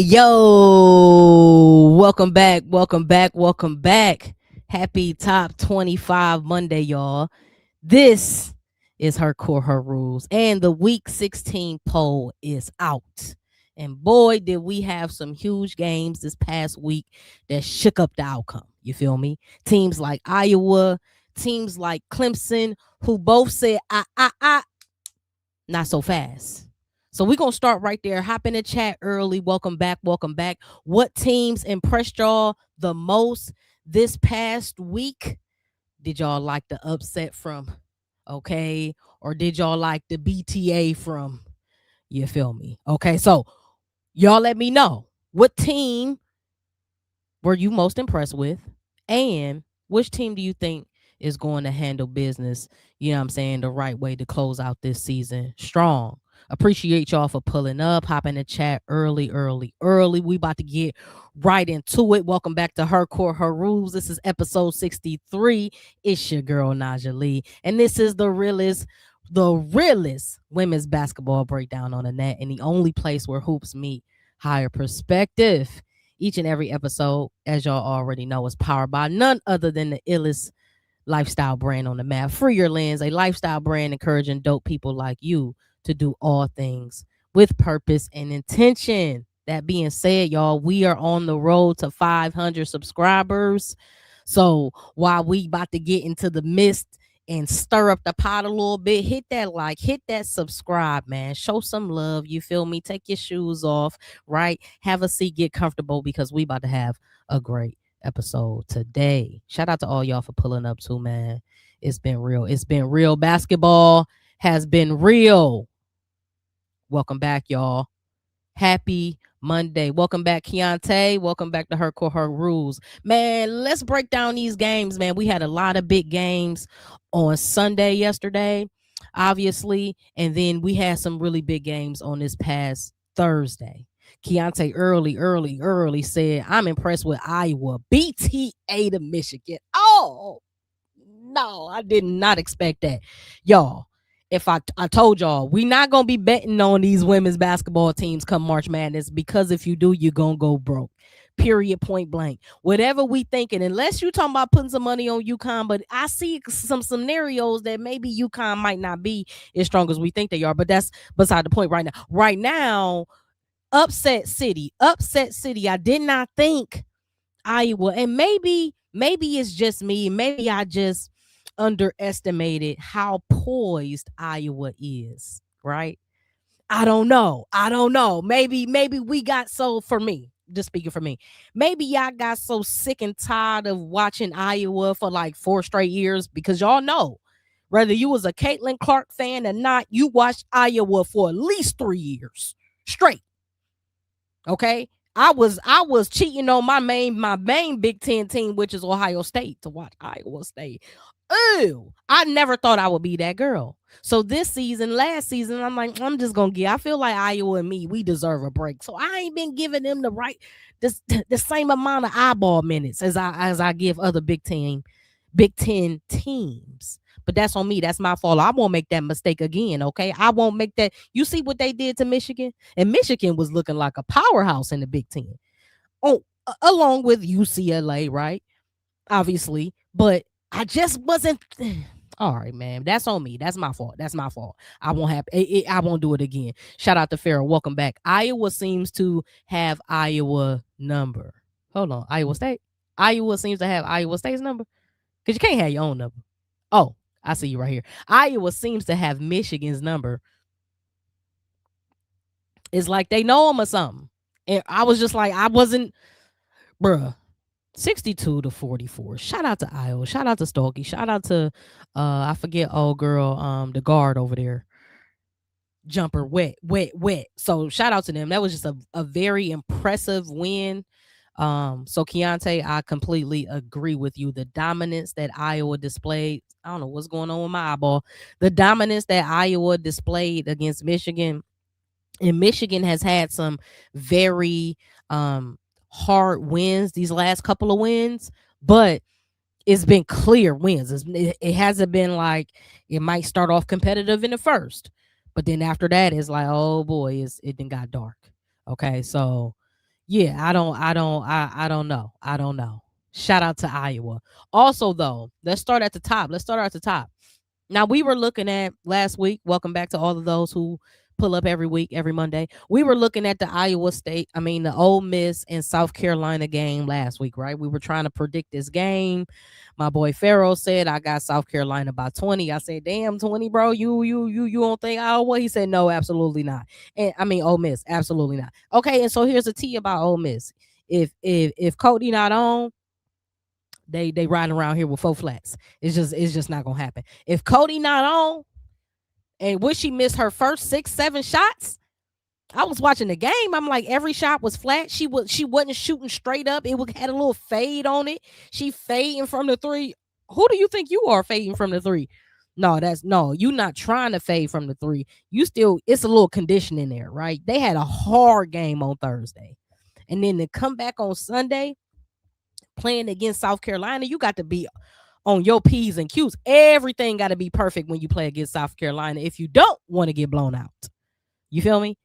yo, welcome back. Happy top 25 Monday, y'all. This is Her Core, Her Rules, and the week 16 poll is out. And boy, did we have some huge games this past week that shook up the outcome. You feel me? Teams like Iowa, teams like Clemson, who both said, not so fast. So we're going to start right there. Hop in the chat early. Welcome back. What teams impressed y'all the most this past week? Did y'all like the upset from, okay? Or did y'all like the BTA from, you feel me? Okay, so y'all let me know. What team were you most impressed with? And which team do you think is going to handle business, you know what I'm saying, the right way to close out this season strong? Appreciate y'all for pulling up. Hop in the chat early. We about to get right into it. Welcome back to Her Core, Her Rules. This is episode 63. It's your girl, Najah Lee. And this is the realest women's basketball breakdown on the net, and the only place where hoops meet higher perspective. Each and every episode, as y'all already know, is powered by none other than the illest lifestyle brand on the map. Free Your Lenz, a lifestyle brand encouraging dope people like you to do all things with purpose and intention. That being said, y'all, we are on the road to 500 subscribers. So while we about to get into the mist and stir up the pot a little bit, hit that like, hit that subscribe, man. Show some love. You feel me? Take your shoes off, right? Have a seat, get comfortable, because we about to have a great episode today. Shout out to all y'all for pulling up too, man. It's been real. Basketball has been real. Welcome back, y'all. Happy Monday. Welcome back, Keontae. Welcome back to Her Core, Her Rules. Man, let's break down these games, man. We had a lot of big games on Sunday yesterday, obviously, and then we had some really big games on this past Thursday. Keontae early said, I'm impressed with Iowa. BTA to Michigan. Oh, no, I did not expect that. Y'all, if I told y'all, we not going to be betting on these women's basketball teams come March Madness, because if you do, you're going to go broke. Period, point blank. Whatever we thinking, unless you talking about putting some money on UConn, but I see some scenarios that maybe UConn might not be as strong as we think they are, but that's beside the point right now. Right now, upset city. I did not think Iowa, and maybe it's just me. Maybe I just underestimated how poised Iowa is, right? I don't know. Maybe we got so, for me, just speaking for me, maybe y'all got so sick and tired of watching Iowa for like 4 straight years, because y'all know, whether you was a Caitlin Clark fan or not, you watched Iowa for at least 3 years straight. Okay? I was cheating on my main Big Ten team, which is Ohio State, to watch Iowa State. Ooh, I never thought I would be that girl. So last season, I'm like, I'm just gonna I feel like Iowa and me, we deserve a break. So I ain't been giving them the same amount of eyeball minutes as I give other Big Ten teams. But that's on me. That's my fault. I won't make that mistake again, okay? I won't make that. You see what they did to Michigan? And Michigan was looking like a powerhouse in the Big Ten. Oh, along with UCLA, right? Obviously. But I just wasn't. All right, man. That's on me. That's my fault. I won't do it again. Shout out to Farrah. Welcome back. Iowa seems to have Iowa number. Hold on. Iowa State? Iowa seems to have Iowa State's number? Because you can't have your own number. Oh, I see you right here. Iowa seems to have Michigan's number. It's like they know him or something. And I was just like, I wasn't, bruh. 62-44. Shout out to Iowa. Shout out to Stokey. Shout out to I forget old girl, the guard over there. Jumper wet. So shout out to them. That was just a very impressive win. So Keontae, I completely agree with you. The dominance that Iowa displayed, I don't know what's going on with my eyeball. The dominance that Iowa displayed against Michigan, and Michigan has had some very hard wins these last couple of wins, but it's been clear wins. It hasn't been like it might start off competitive in the first, but then after that it's like, oh boy, it then got dark. Okay, so Yeah, I don't know. I don't know. Shout out to Iowa. Also, though, let's start at the top. Let's start at the top. Now, we were looking at last week. Welcome back to all of those who pull up every week, every Monday. We were looking at the the Ole Miss and South Carolina game last week, right? We were trying to predict this game. My boy Pharaoh said I got South Carolina by 20. I said, "Damn, 20, bro. You don't think Iowa?" He said, "No, absolutely not." And I mean, Ole Miss, absolutely not. Okay, and so here's the tea about Ole Miss. If Cody not on, they riding around here with four flats. It's just not gonna happen. If Cody not on, and when she missed her first 6, 7 shots, I was watching the game. I'm like, every shot was flat. She wasn't shooting straight up. Had a little fade on it. She fading from the three. Who do you think you are fading from the three? No, you not trying to fade from the three. You still, it's a little conditioning there, right? They had a hard game on Thursday. And then to come back on Sunday playing against South Carolina, you got to be on your P's and Q's. Everything got to be perfect when you play against South Carolina if you don't want to get blown out. You feel me?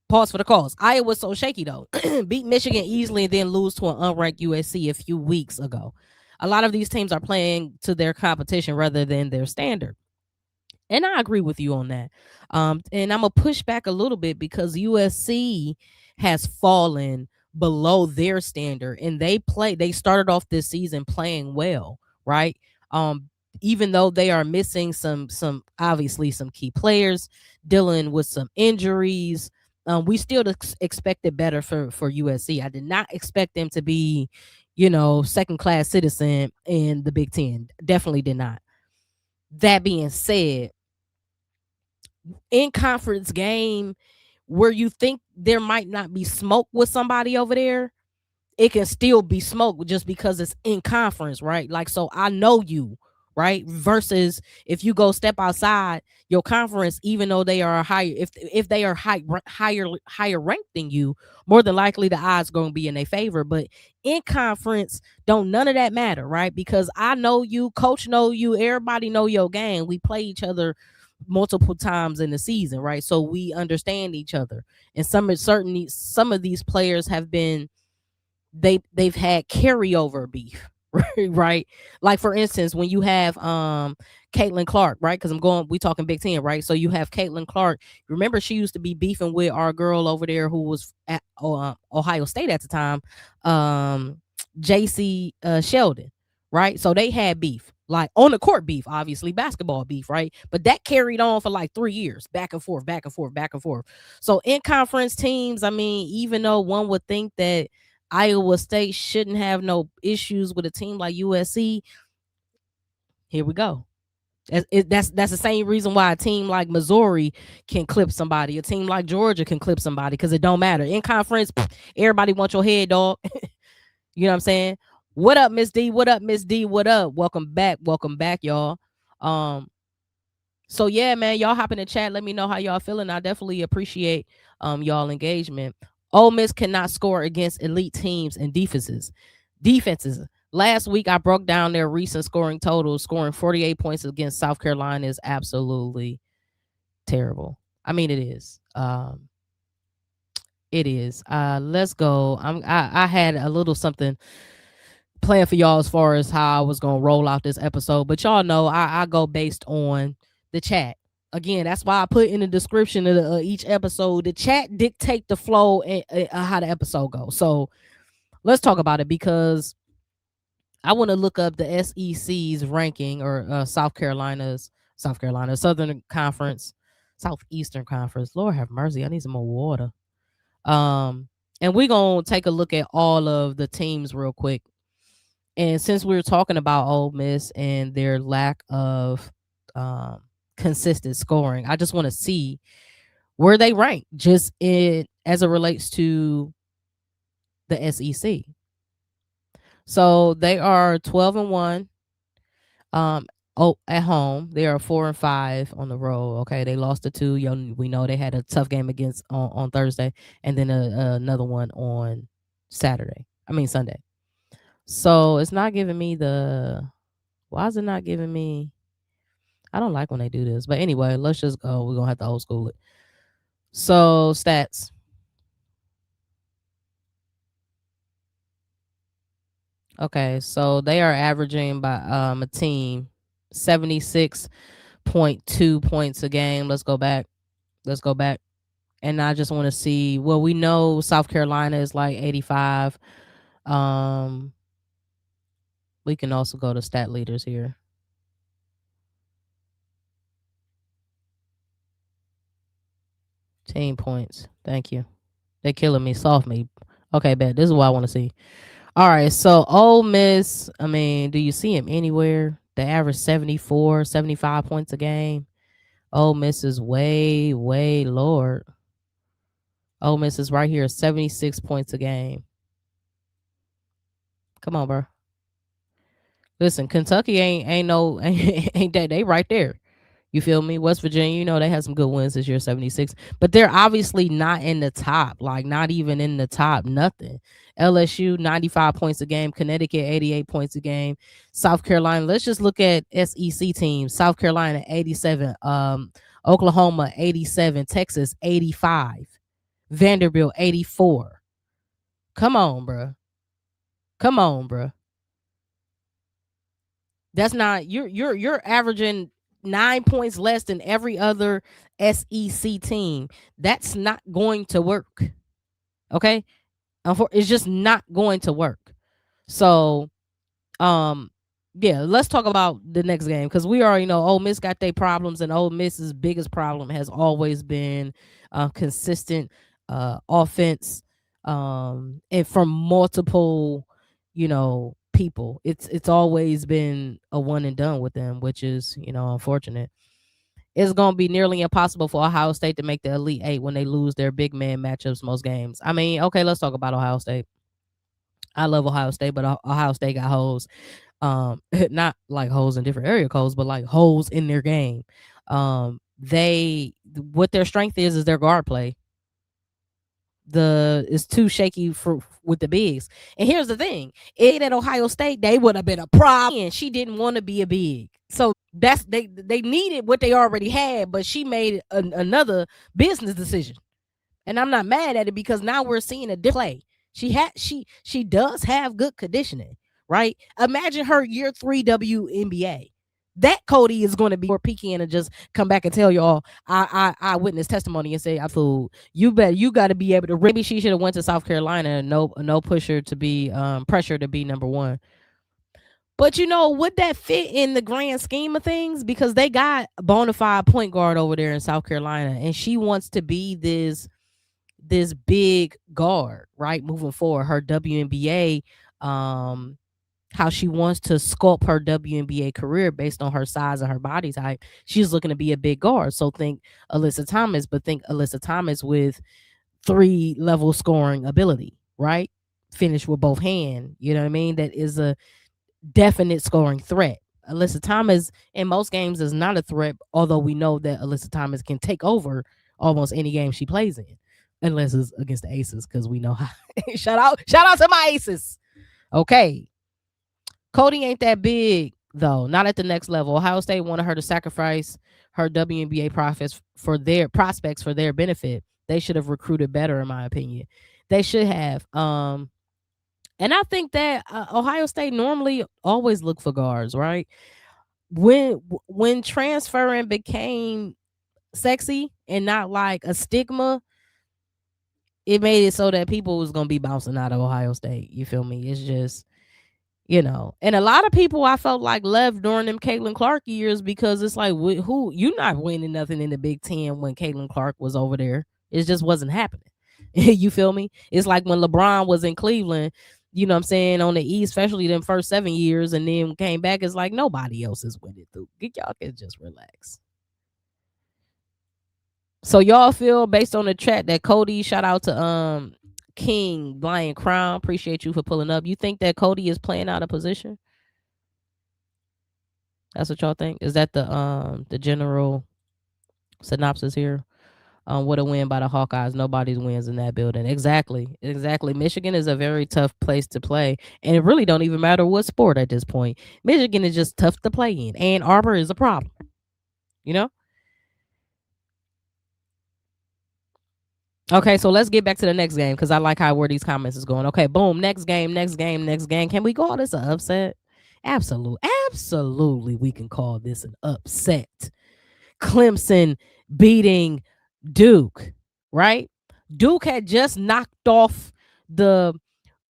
Pause for the cause. Iowa's so shaky though. Beat Michigan easily and then lose to an unranked USC a few weeks ago. A lot of these teams are playing to their competition rather than their standard. And I agree with you on that. And I'm gonna push back a little bit because USC has fallen below their standard, and they started off this season playing well, right? Um, even though they are missing some obviously some key players, dealing with some injuries. We still expected better for USC. I did not expect them to be, second class citizen in the Big Ten. Definitely did not. That being said, in conference game where you think there might not be smoke with somebody over there, it can still be smoke just because it's in conference, right? Like, so I know you, right? Versus if you go step outside your conference, even though they are higher, if they are higher ranked than you, more than likely the odds going to be in their favor. But in conference, don't none of that matter, right? Because I know you, coach know you, everybody know your game. We play each other multiple times in the season, right? So we understand each other. And some of these players have been they've had carryover beef, right? Like for instance, when you have Caitlin Clark, right? Because we talking Big Ten, right? So you have Caitlin Clark. Remember, she used to be beefing with our girl over there who was at Ohio State at the time, JC Sheldon, right? So they had beef, like on the court beef, obviously basketball beef, right? But that carried on for like 3 years, back and forth, back and forth, back and forth. So in conference teams, I mean, even though one would think that Iowa State shouldn't have no issues with a team like USC, here we go. That's the same reason why a team like Missouri can clip somebody. A team like Georgia can clip somebody because it don't matter. In conference, everybody wants your head, dog. You know what I'm saying? What up, Miss D? What up, Miss D? What up? Welcome back, y'all. So yeah, man, y'all hop in the chat. Let me know how y'all feeling. I definitely appreciate y'all engagement. Ole Miss cannot score against elite teams and Defenses. Last week, I broke down their recent scoring totals. Scoring 48 points against South Carolina is absolutely terrible. I mean, it is. It is. Let's go. I had a little something planned for y'all as far as how I was gonna roll out this episode, but y'all know I go based on the chat. Again, that's why I put in the description of each episode. The chat dictate the flow and how the episode goes. So let's talk about it because I want to look up the SEC's ranking or South Carolina, Southern Conference, Southeastern Conference. Lord have mercy, I need some more water. And we're gonna take a look at all of the teams real quick. And since we were talking about Ole Miss and their lack of consistent scoring, I just want to see where they rank just as it relates to the SEC. So they are 12-1. At home, they are 4-5 on the road. Okay, they lost to 2. We know they had a tough game against on Thursday, and then another one on Sunday. So it's not giving me the. Why is it not giving me? I don't like when they do this, but anyway, let's just go. We're gonna have to old school it. So stats. Okay, so they are averaging by a team 76.2 points a game. Let's go back. Let's go back. And I just want to see. Well, we know South Carolina is like 85. Um, we can also go to stat leaders here. Team points. Thank you. They killing me. Soft me. Okay, bet. This is what I want to see. All right. So Ole Miss. I mean, do you see him anywhere? They average 74, 75 points a game. Ole Miss is way, way lower. Ole Miss is right here, 76 points a game. Come on, bro. Listen, Kentucky ain't no ain't that they right there. You feel me? West Virginia, you know they had some good wins this year, 76, but they're obviously not in the top, like not even in the top, nothing. LSU 95 points a game, Connecticut 88 points a game, South Carolina. Let's just look at SEC teams. South Carolina 87, Oklahoma 87, Texas 85, Vanderbilt 84. Come on, bro. Come on, bro. That's not you're averaging 9 points less than every other SEC team. That's not going to work. Okay, it's just not going to work. So, um, yeah, let's talk about the next game because we already know Ole Miss got their problems, and Ole Miss's biggest problem has always been consistent offense, and from multiple, people. It's always been a one and done with them, which is unfortunate. It's going to be nearly impossible for Ohio State to make the Elite Eight when they lose their big man matchups most games. I mean, okay, let's talk about Ohio State. I love Ohio State, but Ohio State got holes. Not like holes in different area codes, but like holes in their game. They what their strength is their guard play. It's too shaky for with the bigs. And here's the thing: at Ohio State, they would have been a problem. And she didn't want to be a big, so that's they needed what they already had, but she made another business decision. And I'm not mad at it because now we're seeing a different play. She does have good conditioning, right? Imagine her year 3 WNBA. That Cody is going to be more peaking and just come back and tell y'all I witness testimony and say I fool. You got to be able to. Maybe she should have went to South Carolina and no pusher to be pressure to be number one. But would that fit in the grand scheme of things? Because they got a bona fide point guard over there in South Carolina, and she wants to be this big guard, right? Moving forward, her WNBA, how she wants to sculpt her WNBA career based on her size and her body type. She's looking to be a big guard. So think Alyssa Thomas, but think Alyssa Thomas with 3-level scoring ability, right? Finish with both hands. You know what I mean? That is a definite scoring threat. Alyssa Thomas in most games is not a threat, although we know that Alyssa Thomas can take over almost any game she plays in, unless it's against the Aces, because we know how. shout out to my Aces. Okay, Cody ain't that big though, not at the next level. Ohio State wanted her to sacrifice her WNBA prospects for their benefit. They should have recruited better, in my opinion. They should have. And I think that Ohio State normally always look for guards, right? When transferring became sexy and not like a stigma, it made it so that people was gonna be bouncing out of Ohio State. You feel me? It's just, and a lot of people I felt like left during them Caitlin Clark years because it's like, who you not winning nothing in the Big Ten when Caitlin Clark was over there. It just wasn't happening. You feel me? It's like when LeBron was in Cleveland, you know what I'm saying, on the East, especially them first 7 years, and then came back, it's like nobody else is winning through. Y'all can just relax. So y'all feel, based on the chat, that Cody, shout out to King Lion Crown, appreciate you for pulling up. You think that Cody is playing out of position? That's what y'all think? Is that the general synopsis here? What a win by the Hawkeyes. Nobody's wins in that building. Exactly. Michigan is a very tough place to play, and it really don't even matter what sport at this point. Michigan is just tough to play in. Ann Arbor is a problem. You know. Okay, so let's get back to the next game because I like how where these comments is going. Okay, boom. Next game, next game, next game. Can we call this an upset? Absolutely. Absolutely, we can call this an upset. Clemson beating Duke, right? Duke had just knocked off the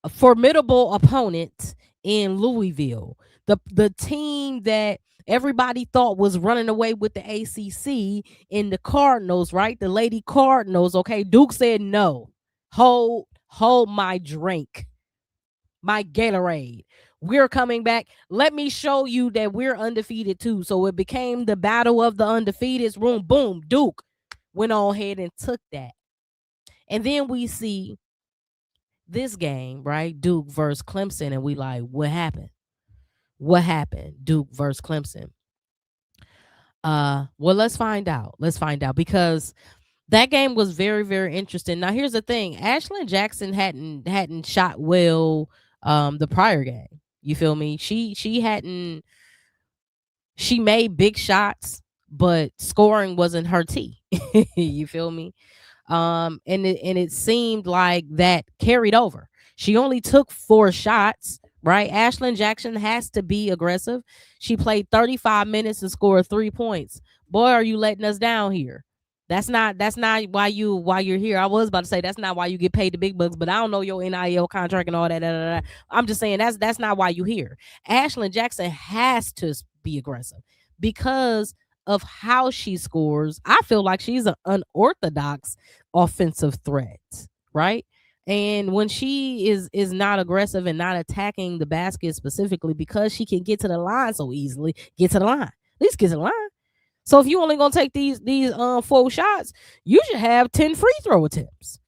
formidable opponent in Louisville. The team that everybody thought was running away with the ACC in the Cardinals, right? The Lady Cardinals. Okay, Duke said no. Hold my drink, my Gatorade. We're coming back. Let me show you that we're undefeated too. So it became the battle of the undefeateds. Boom, boom. Duke went on ahead and took that. And then we see this game, right? Duke versus Clemson, and we like, what happened? What happened? Duke versus Clemson. Well, let's find out. Let's find out because that game was very, very interesting. Now, here's the thing: Ashlyn Jackson hadn't shot well the prior game. You feel me? She made big shots, but scoring wasn't her tea. You feel me? And it seemed like that carried over. She only took 4 shots, right? Ashlyn Jackson has to be aggressive. She played 35 minutes and scored 3 points. Boy, are you letting us down here? That's not why you're here. I was about to say that's not why you get paid the big bucks, but I don't know your NIL contract and all that. I'm just saying that's not why you here. Ashlyn Jackson has to be aggressive because of how she scores. I feel like she's an unorthodox offensive threat, right? And when she is not aggressive and not attacking the basket specifically because she can get to the line so easily, get to the line. At least get to the line. So if you only gonna take these 4 shots, you should have 10 free throw attempts.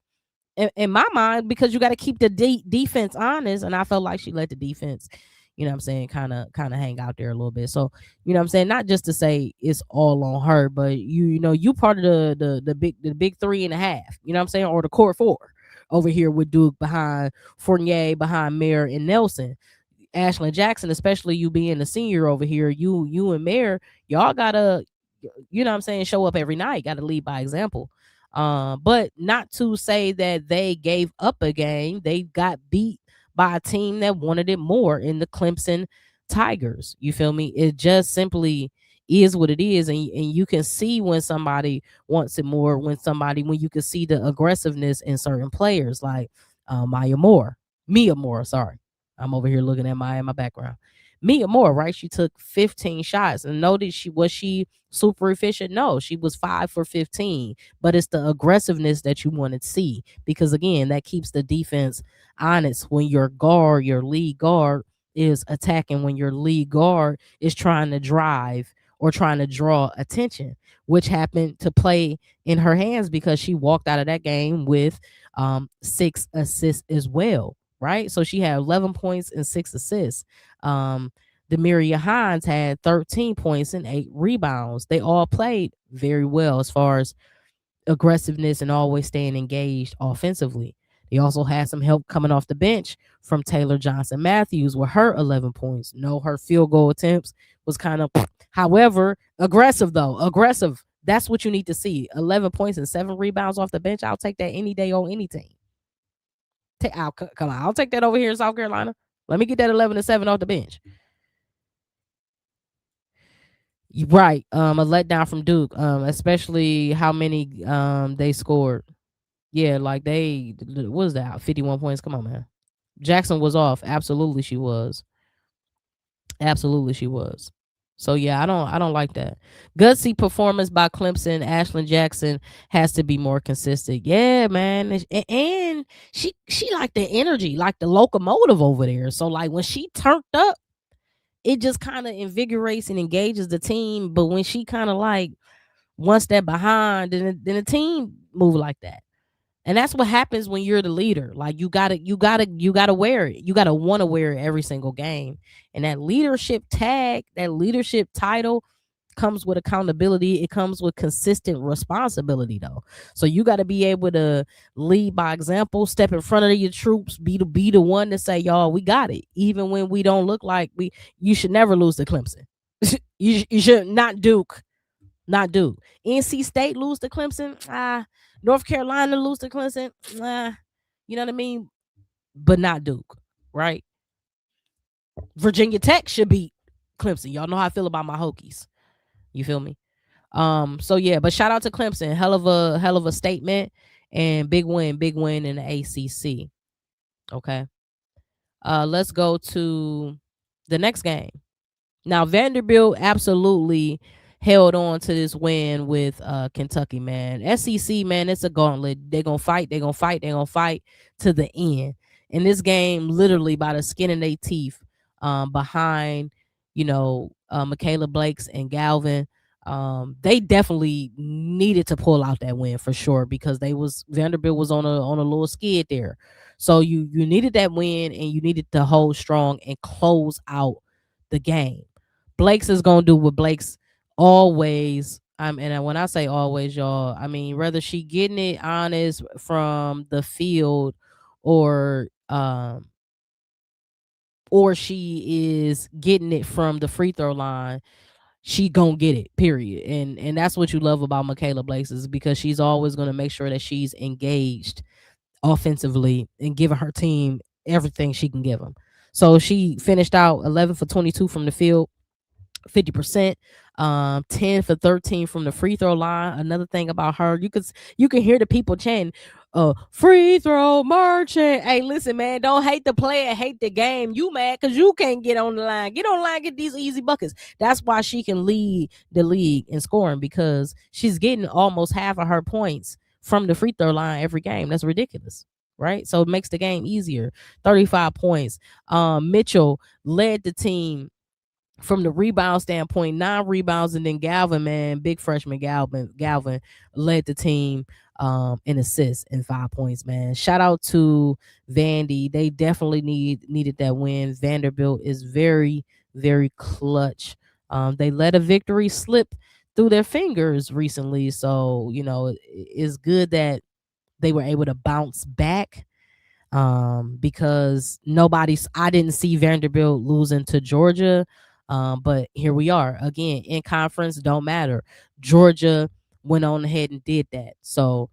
In my mind, because you got to keep the defense honest, and I felt like she let the defense, you know what I'm saying, kind of hang out there a little bit. So, you know what I'm saying, not just to say it's all on her, but you know, you part of the big 3.5, you know what I'm saying, or the core 4 over here with Duke behind Fournier, behind Mayer and Nelson. Ashlyn Jackson, especially you being a senior over here, you and Mayer, y'all gotta, you know what I'm saying, show up every night. Got to lead by example. But not to say that they gave up a game. They got beat by a team that wanted it more in the Clemson Tigers. You feel me? It just simply is what it is. And you can see when somebody wants it more, when you can see the aggressiveness in certain players like Mia Moore, sorry. I'm over here looking at Maya in my background. Mia Moore, right? She took 15 shots. And noted was she super efficient? No, she was 5 for 15. But it's the aggressiveness that you want to see. Because again, that keeps the defense honest when your lead guard is attacking, when your lead guard is trying to drive or trying to draw attention, which happened to play in her hands because she walked out of that game with 6 assists as well. Right. So she had 11 points and 6 assists. Demiria Hines had 13 points and 8 rebounds. They all played very well as far as aggressiveness and always staying engaged offensively. They also had some help coming off the bench from Taylor Johnson Matthews with her 11 points. No, her field goal attempts was kind of, however, aggressive though. Aggressive. That's what you need to see. 11 points and 7 rebounds off the bench. I'll take that any day on any team. Come on, I'll take that over here in South Carolina. Let me get that 11 and 7 off the bench. Right. A letdown from Duke. Especially how many they scored. Yeah, like what was that? 51 points. Come on, man. Jackson was off. Absolutely she was. Absolutely she was. So yeah, I don't like that. Gutsy performance by Clemson. Ashlyn Jackson has to be more consistent. Yeah, man. And she like the energy, like the locomotive over there. So like when she turned up, it just kind of invigorates and engages the team. But when she kind of like one step behind, then the team move like that. And that's what happens when you're the leader. Like you gotta wear it. You gotta want to wear it every single game. And that leadership tag, that leadership title comes with accountability. It comes with consistent responsibility though. So you got to be able to lead by example, step in front of your troops, be the one to say, y'all, we got it. Even when we don't look like you should never lose to Clemson. you should not Duke. Not Duke. NC State lose to Clemson. North Carolina lose to Clemson, you know what I mean? But not Duke, right? Virginia Tech should beat Clemson. Y'all know how I feel about my Hokies. You feel me? So yeah, but shout out to Clemson. Hell of a statement and big win in the ACC. Okay. Let's go to the next game. Now Vanderbilt absolutely held on to this win with Kentucky, man. SEC, man, it's a gauntlet. They're gonna fight, they're gonna fight, they're gonna fight to the end. And this game, literally by the skin of their teeth, behind, Michaela Blakes and Galvin. They definitely needed to pull out that win for sure because Vanderbilt was on a little skid there. So you needed that win and you needed to hold strong and close out the game. Blake's is gonna do what Blake's always. And when I say always, y'all, I mean whether she getting it honest from the field or she is getting it from the free throw line, she gonna get it. Period. And that's what you love about Michaela Blakes is because she's always gonna make sure that she's engaged offensively and giving her team everything she can give them. So she finished out 11 for 22 from the field, 50%, 10 for 13 from the free throw line. Another thing about her, you can hear the people chanting, free throw merchant. Hey, listen, man, don't hate the player, hate the game. You mad because you can't get on the line. Get on the line, get these easy buckets. That's why she can lead the league in scoring because she's getting almost half of her points from the free throw line every game. That's ridiculous. Right. So it makes the game easier. 35 points. Mitchell led the team from the rebound standpoint, 9 rebounds, and then Galvin, man, big freshman Galvin led the team in assists and 5 points, man. Shout out to Vandy. They definitely needed that win. Vanderbilt is very, very clutch. They let a victory slip through their fingers recently. So, it's good that they were able to bounce back because I didn't see Vanderbilt losing to Georgia. But here we are again in conference, don't matter. Georgia went on ahead and did that. So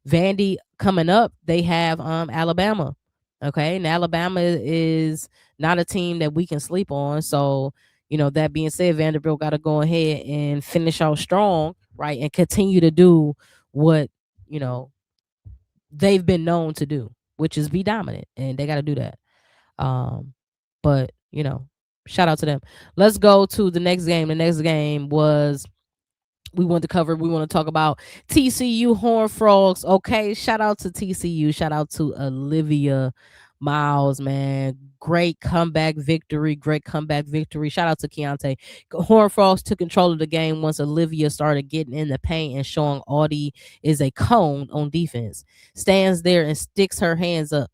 Vandy coming up, they have Alabama. Okay, and Alabama is not a team that we can sleep on. So, that being said, Vanderbilt got to go ahead and finish out strong, right? And continue to do what, they've been known to do, which is be dominant, and they got to do that. But shout out to them. Let's go to the next game. The next game was we want to talk about TCU Horned Frogs. Okay, shout out to TCU. Shout out to Olivia Miles, man. Great comeback victory. Shout out to Keontae. Horned Frogs took control of the game once Olivia started getting in the paint and showing Audie is a cone on defense. Stands there and sticks her hands up.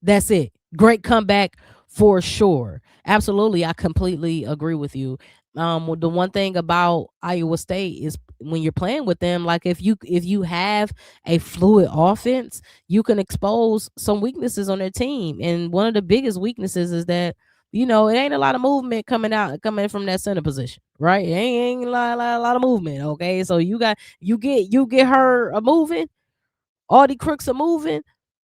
That's it. Great comeback for sure. Absolutely, I completely agree with you. The one thing about Iowa State is when you're playing with them, like if you have a fluid offense, you can expose some weaknesses on their team. And one of the biggest weaknesses is that it ain't a lot of movement coming from that center position, right? It ain't a lot of movement. Okay, so you get her a moving, all the crooks are moving,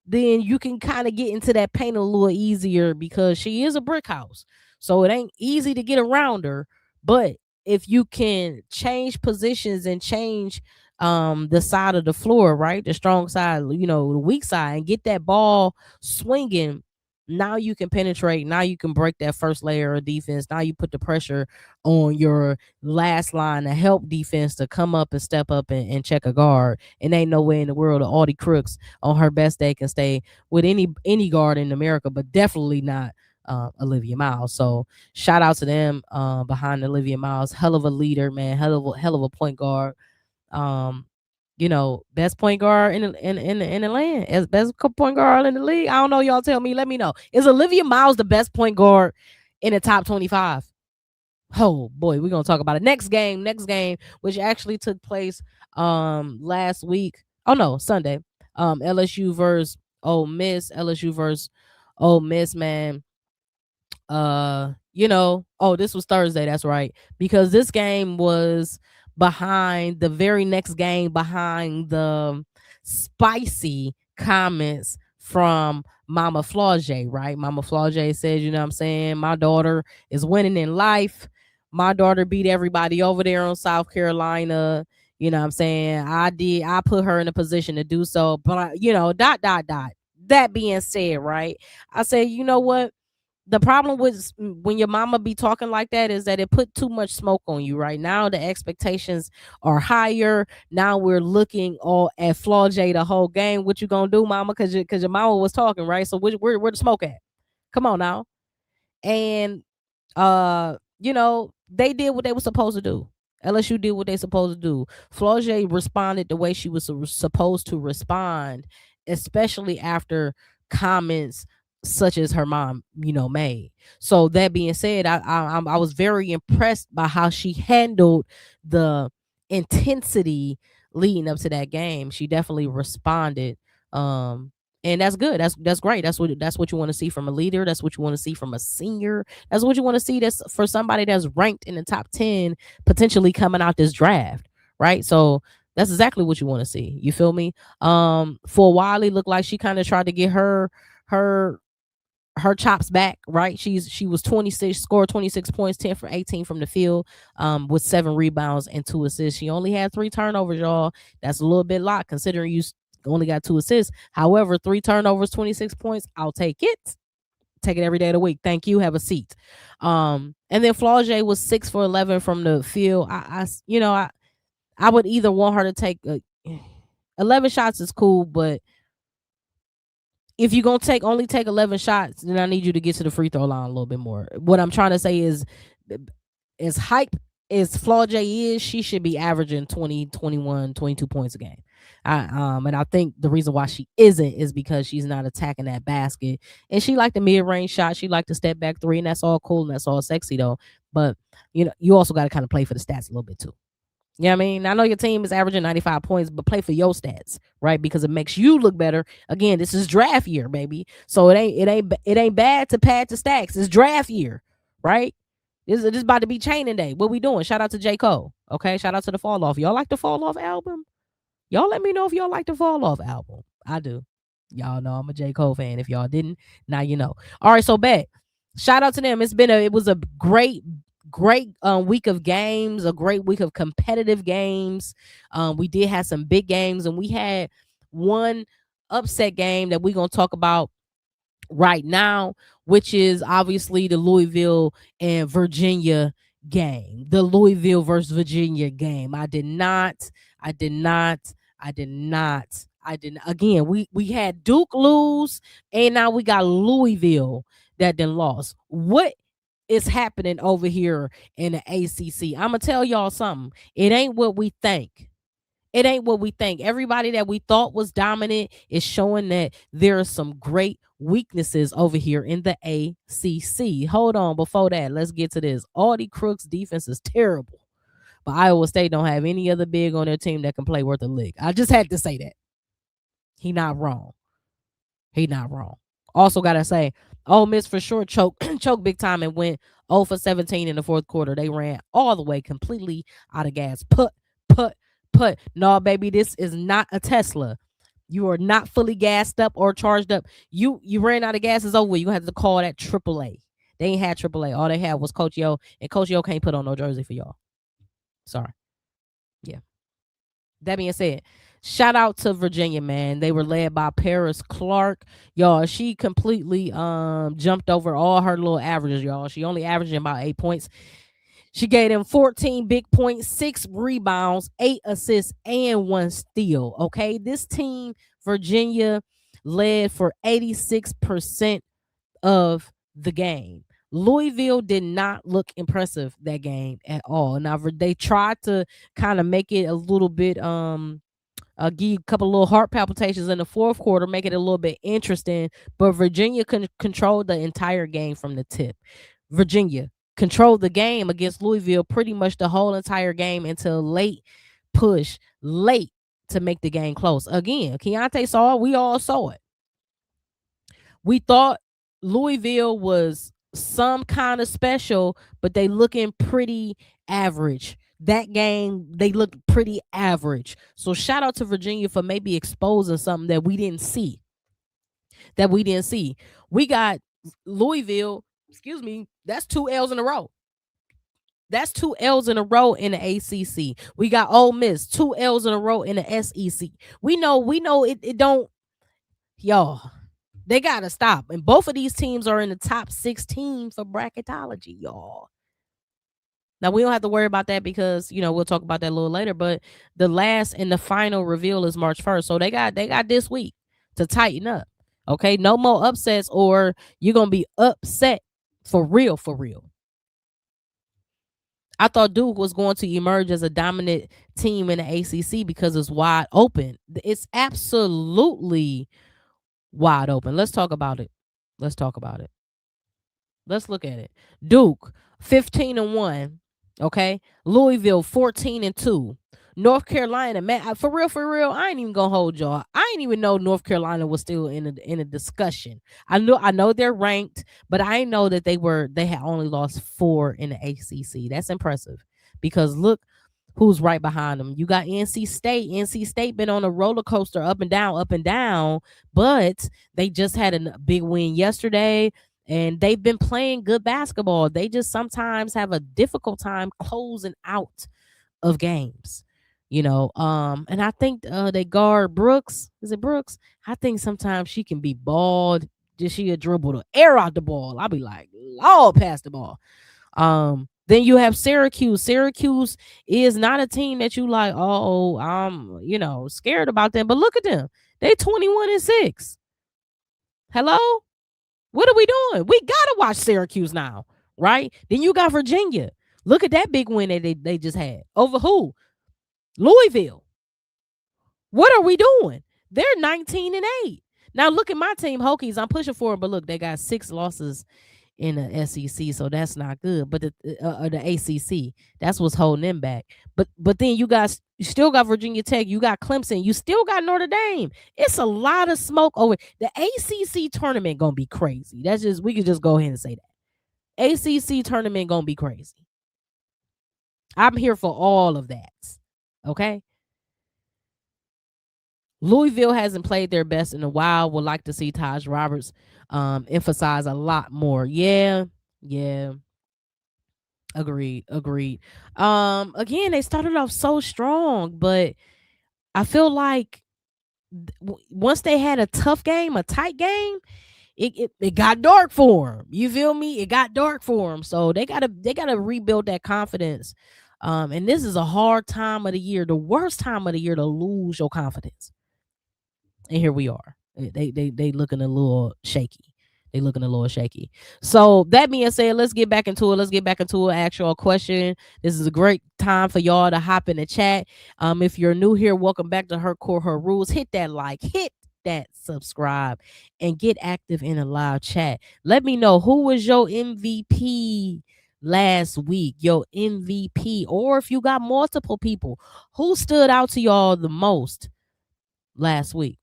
then you can kind of get into that paint a little easier because she is a brick house. So it ain't easy to get around her. But if you can change positions and change the side of the floor, right? The strong side, the weak side, and get that ball swinging, now you can penetrate. Now you can break that first layer of defense. Now you put the pressure on your last line to help defense to come up and step up and check a guard. And ain't no way in the world that Audie Crooks on her best day can stay with any guard in America, but definitely not Olivia Miles. So shout out to them behind Olivia Miles. Hell of a leader, man. Hell of a point guard. Best point guard in the land, as best point guard in the league. I don't know. Y'all tell me. Let me know. Is Olivia Miles the best point guard in the top 25? Oh boy, we're gonna talk about it. Next game, which actually took place last week. Oh no, Sunday. LSU versus Ole Miss. Ole Miss, man. Oh, this was Thursday, that's right. Because this game was behind the very next game, behind the spicy comments from Mama Flaugier, right? Mama Flaugier says, you know what I'm saying, my daughter is winning in life. My daughter beat everybody over there on South Carolina. You know what I'm saying? I put her in a position to do so. But, dot, dot, dot. That being said, right? I say, you know what? The problem with when your mama be talking like that is that it put too much smoke on you. Right now the expectations are higher. Now we're looking all at Flaugier the whole game. What you gonna do, mama? Because your mama was talking, right? So where the smoke at? Come on now. And they did what they were supposed to do. LSU did what they supposed to do. Flaugier responded the way she was supposed to respond, especially after comments such as her mom, made. So that being said, I was very impressed by how she handled the intensity leading up to that game. She definitely responded. And that's good. That's great. That's what you want to see from a leader. That's what you want to see from a senior. That's what you want to see. That's for somebody that's ranked in the top 10, potentially coming out this draft, right? So that's exactly what you want to see. You feel me? For a while, it looked like she kind of tried to get her her chops back, right? She was 26, scored 26 points, 10 for 18 from the field, with 7 rebounds and 2 assists. She only had 3 turnovers, y'all. That's a little bit lot considering you only got 2 assists. However, 3 turnovers, 26 points. I'll take it. Take it every day of the week. Thank you. Have a seat. And then Flaugier was 6 for 11 from the field. I would either want her to take 11 shots is cool, but if you're gonna only take 11 shots, then I need you to get to the free throw line a little bit more. What I'm trying to say is, as hype as Flaugier is, she should be averaging 20, 21, 22 points a game. And I think the reason why she isn't is because she's not attacking that basket. And she liked the mid-range shot. She liked the step back three, and that's all cool and that's all sexy though. But you also got to kind of play for the stats a little bit too. You know what I mean? I know your team is averaging 95 points, but play for your stats, right? Because it makes you look better. Again, this is draft year, baby. So it ain't bad to pad the stacks. It's draft year, right? This is about to be chaining day. What we doing? Shout out to J. Cole. Okay. Shout out to the Fall Off. Y'all like the Fall Off album? Y'all let me know if y'all like the Fall Off album. I do. Y'all know I'm a J. Cole fan. If y'all didn't, now you know. All right, so bet. Shout out to them. It was a great week of games, a great week of competitive games. We did have some big games, and we had one upset game that we're gonna talk about right now, which is obviously the Louisville and Virginia game. The Louisville versus Virginia game. I did not. Again, we had Duke lose, and now we got Louisville that then lost. What is happening over here in the ACC? I'm gonna tell y'all something. It ain't what we think. It ain't what we think. Everybody that we thought was dominant is showing that there are some great weaknesses over here in the ACC. Hold on, before that, let's get to this. Audie Crook's defense is terrible, but Iowa State don't have any other big on their team that can play worth a lick. I just had to say that. He not wrong. He not wrong. Also gotta say, Ole Miss for sure choke big time and went 0 for 17 in the fourth quarter. They ran all the way completely out of gas. Put. No, baby, this is not a Tesla. You are not fully gassed up or charged up. You ran out of gas, is over. You have to call that AAA. They ain't had AAA. All they had was Coach Yo, and Coach Yo can't put on no jersey for y'all. Sorry. Yeah. That being said, shout out to Virginia, man. They were led by Paris Clark. Y'all, she completely jumped over all her little averages, y'all. She only averaging about 8 points. She gave them 14 big points, 6 rebounds, 8 assists, and 1 steal. Okay. This team, Virginia, led for 86% of the game. Louisville did not look impressive that game at all. Now they tried to kind of make it a little bit give you a couple little heart palpitations in the fourth quarter, make it a little bit interesting, but Virginia controlled the entire game from the tip. Virginia controlled the game against Louisville pretty much the whole entire game until late to make the game close. Again, Keontae saw it. We all saw it. We thought Louisville was some kind of special, but they looking pretty average that game they looked pretty average. So shout out to Virginia for maybe exposing something that we didn't see. We got Louisville, excuse me, that's 2 L's in a row. That's 2 L's in a row in the ACC. We got Ole Miss, 2 L's in a row in the SEC. We know it don't, y'all. They gotta stop. And both of these teams are in the top 16 for bracketology, y'all. Now we don't have to worry about that because we'll talk about that a little later. But the last and the final reveal is March 1st. So they got this week to tighten up. Okay, no more upsets, or you're gonna be upset for real, for real. I thought Duke was going to emerge as a dominant team in the ACC because it's wide open. It's absolutely wide open. Let's talk about it. Let's look at it. Duke 15-1. Okay, Louisville 14-2. North Carolina, man, for real, I ain't even gonna hold y'all. I ain't even know North Carolina was still in a discussion. I know they're ranked, but I ain't know that they had only lost 4 in the ACC. That's impressive because look who's right behind them. You got NC State. NC State been on a roller coaster, up and down, but they just had a big win yesterday. And they've been playing good basketball. They just sometimes have a difficult time closing out of games, and I think they guard Brooks. Is it Brooks? I think sometimes she can be bald. Just she'll dribble the air out the ball. I'll be like, Lord, pass the ball. Then you have Syracuse. Syracuse is not a team that you like, I'm scared about them. But look at them. They 21-6. Hello? What are we doing? We gotta watch Syracuse now, right? Then you got Virginia. Look at that big win that they just had. Over who? Louisville. What are we doing? They're 19-8. Now look at my team, Hokies. I'm pushing for them, but look, they got 6 losses in the SEC, so that's not good. But the ACC, that's what's holding them back. But then you still got Virginia Tech, you got Clemson, you still got Notre Dame. It's a lot of smoke over the ACC tournament. Gonna be crazy. We could just go ahead and say that ACC tournament gonna be crazy. I'm here for all of that. Okay. Louisville hasn't played their best in a while. Would like to see Taj Roberts emphasize a lot more. Yeah. Agreed. Again, they started off so strong, but I feel like once they had a tough game, a tight game, it got dark for them. You feel me? It got dark for them. So they gotta rebuild that confidence. And this is a hard time of the year, the worst time of the year to lose your confidence. And here we are. They looking a little shaky. So that being said, let's get back into it. Actual question. This is a great time for y'all to hop in the chat. If you're new here, welcome back to Her Core, Her Rules. Hit that like, hit that subscribe, and get active in a live chat. Let me know who was your MVP last week, your MVP, or if you got multiple people, who stood out to y'all the most last week.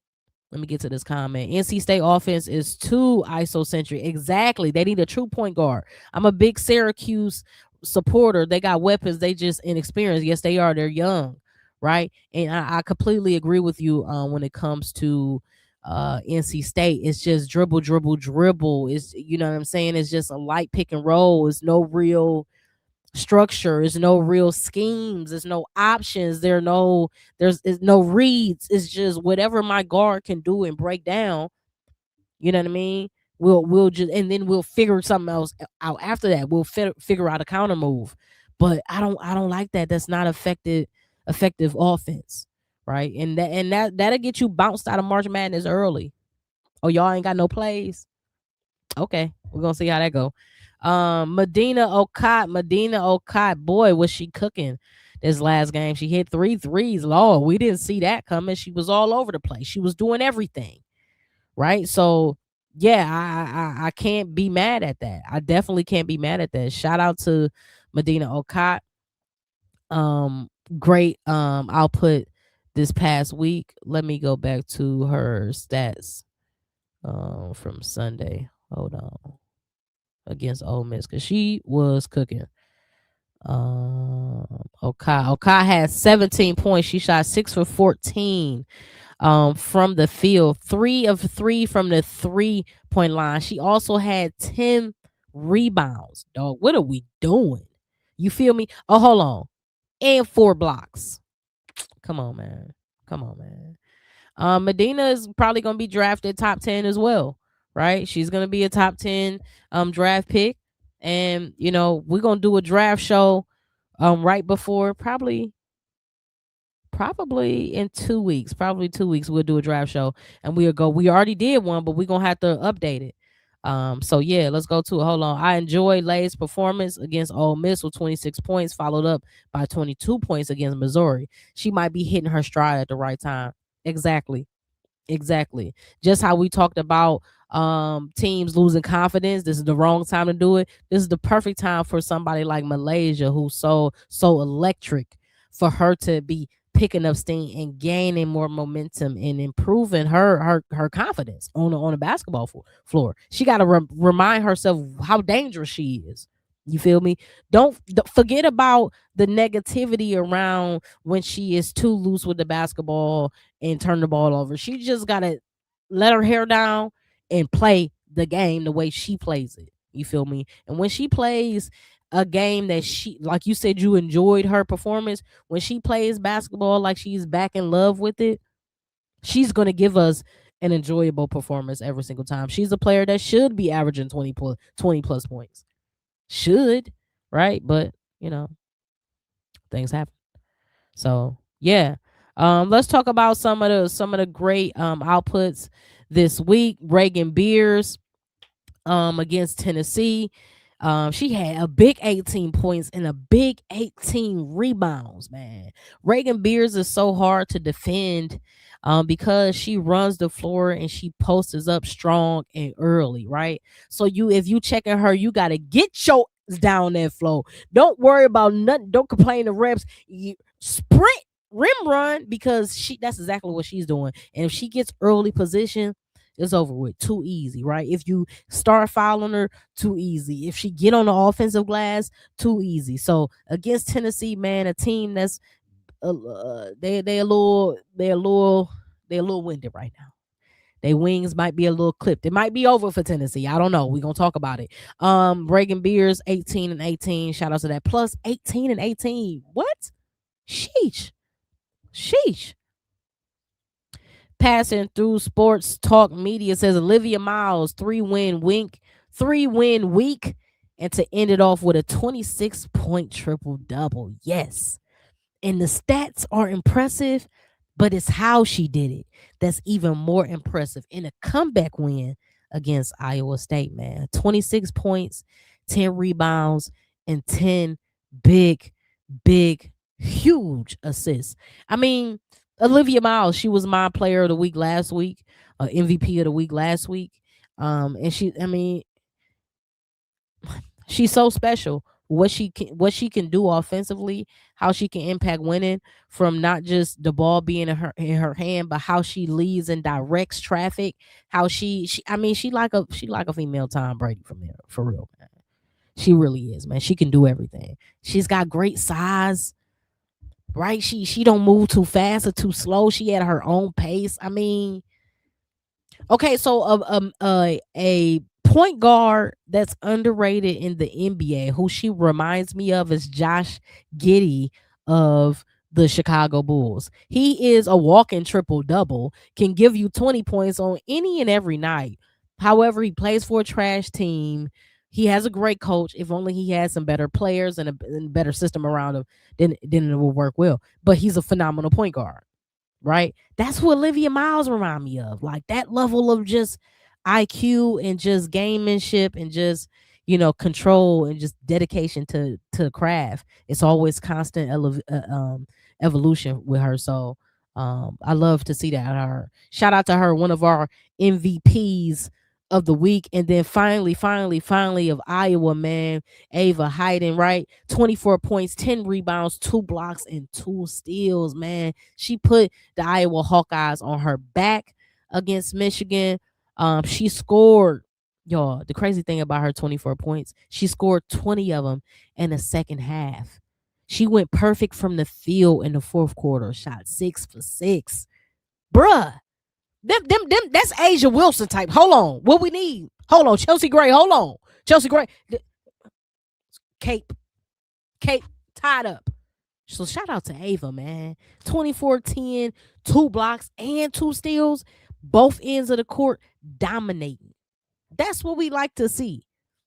Let me get to this comment. NC State offense is too isocentric. Exactly. They need a true point guard. I'm a big Syracuse supporter. They got weapons. They just inexperienced. Yes, they are. They're young, right? And I completely agree with you when it comes to NC State. It's just dribble. It's, you know what I'm saying? It's just a light pick and roll. It's no real structure. There's no real schemes. There's no options. There's no reads. It's just whatever my guard can do and break down. You know what I mean? We'll just, and then we'll figure something else out after that. We'll figure out a counter move. But I don't like that. That's not effective offense, right? And that'll get you bounced out of March Madness early. Oh, y'all ain't got no plays. Okay, we're gonna see how that go. Medina Okot, boy, was she cooking this last game. She hit 3 threes. Lord, we didn't see that coming. She was all over the place. She was doing everything, right? So yeah, I can't be mad at that. I definitely can't be mad at that. Shout out to Medina Okot. Great output this past week. Let me go back to her stats from Sunday. Hold on. Against Ole Miss, because she was cooking. Okai had 17 points. She shot 6 for 14 from the field, 3 of 3 from the 3-point line. She also had 10 rebounds. Dog, what are we doing? You feel me? Oh, hold on. And 4 blocks. Come on, man. Come on, man. Medina is probably going to be drafted top 10 as well, right? She's going to be a top 10 draft pick. And, we're going to do a draft show right before probably in 2 weeks. Probably 2 weeks we'll do a draft show and we already did one, but we're going to have to update it. So yeah, let's go to it. Hold on. I enjoyed Lay's performance against Ole Miss with 26 points, followed up by 22 points against Missouri. She might be hitting her stride at the right time. Exactly. Just how we talked about teams losing confidence. This is the wrong time to do it. This is the perfect time for somebody like Malaysia, who's so electric, for her to be picking up steam and gaining more momentum and improving her confidence on the basketball floor. She got to remind herself how dangerous she is. You feel me? Don't forget about the negativity around when she is too loose with the basketball and turn the ball over. She just got to let her hair down and play the game the way she plays it. You feel me? And when she plays a game that she, like you said, you enjoyed her performance, when she plays basketball like she's back in love with it, she's going to give us an enjoyable performance every single time. She's a player that should be averaging 20 plus points. Should, right? But, things happen. So, yeah. Let's talk about some of the great outputs this week. Reagan Beers against Tennessee. She had a big 18 points and a big 18 rebounds, man. Reagan Beers is so hard to defend because she runs the floor and she posts up strong and early, right? So if you checking her, you got to get your down that flow. Don't worry about nothing. Don't complain to reps. You sprint, rim run, because that's exactly what she's doing. And if she gets early position, it's over with. Too easy, right? If you start fouling her, too easy. If she get on the offensive glass, too easy. So against Tennessee, man, a team that's they a little winded right now. Their wings might be a little clipped. It might be over for Tennessee. I don't know. We're gonna talk about it. Reagan Beers, 18 and 18. Shout out to that. Plus 18 and 18. What? Sheesh. Passing through Sports Talk Media says Olivia Miles, 3-win week, and to end it off with a 26-point triple-double. Yes. And the stats are impressive, but it's how she did it that's even more impressive. In a comeback win against Iowa State, man. 26 points, 10 rebounds, and 10 big, huge assists. I mean, Olivia Miles, she was my player of the week last week, MVP of the week last week. And she's so special. What she can do offensively, how she can impact winning from not just the ball being in her hand, but how she leads and directs traffic. How she like a female Tom Brady from there, for real, man. She really is, man. She can do everything. She's got great size. Right? She don't move too fast or too slow. She at her own pace. I mean, okay, so a point guard that's underrated in the NBA, who she reminds me of, is Josh Giddey of the Chicago Bulls. He is a walking triple-double, can give you 20 points on any and every night. However, he plays for a trash team. He has a great coach. If only he had some better players and a better system around him, then it will work well. But he's a phenomenal point guard, right? That's what Olivia Miles remind me of. Like that level of just IQ and just gamemanship and just, control and just dedication to craft. It's always constant evolution with her. So I love to see that out of her. Shout out to her, one of our MVPs of the week. And then finally of Iowa, man, Ava Hayden, right? 24 points, 10 rebounds, 2 blocks, and 2 steals, man. She put the Iowa Hawkeyes on her back against Michigan. She scored, y'all, the crazy thing about her 24 points, she scored 20 of them in the second half. She went perfect from the field in the fourth quarter. Shot 6 for 6. Bruh. Them, that's Asia Wilson type. Hold on. What we need? Hold on. Chelsea Gray. Hold on. Chelsea Gray. Cape tied up. So shout out to Ava, man. 24-10, 2 blocks and 2 steals. Both ends of the court dominating. That's what we like to see.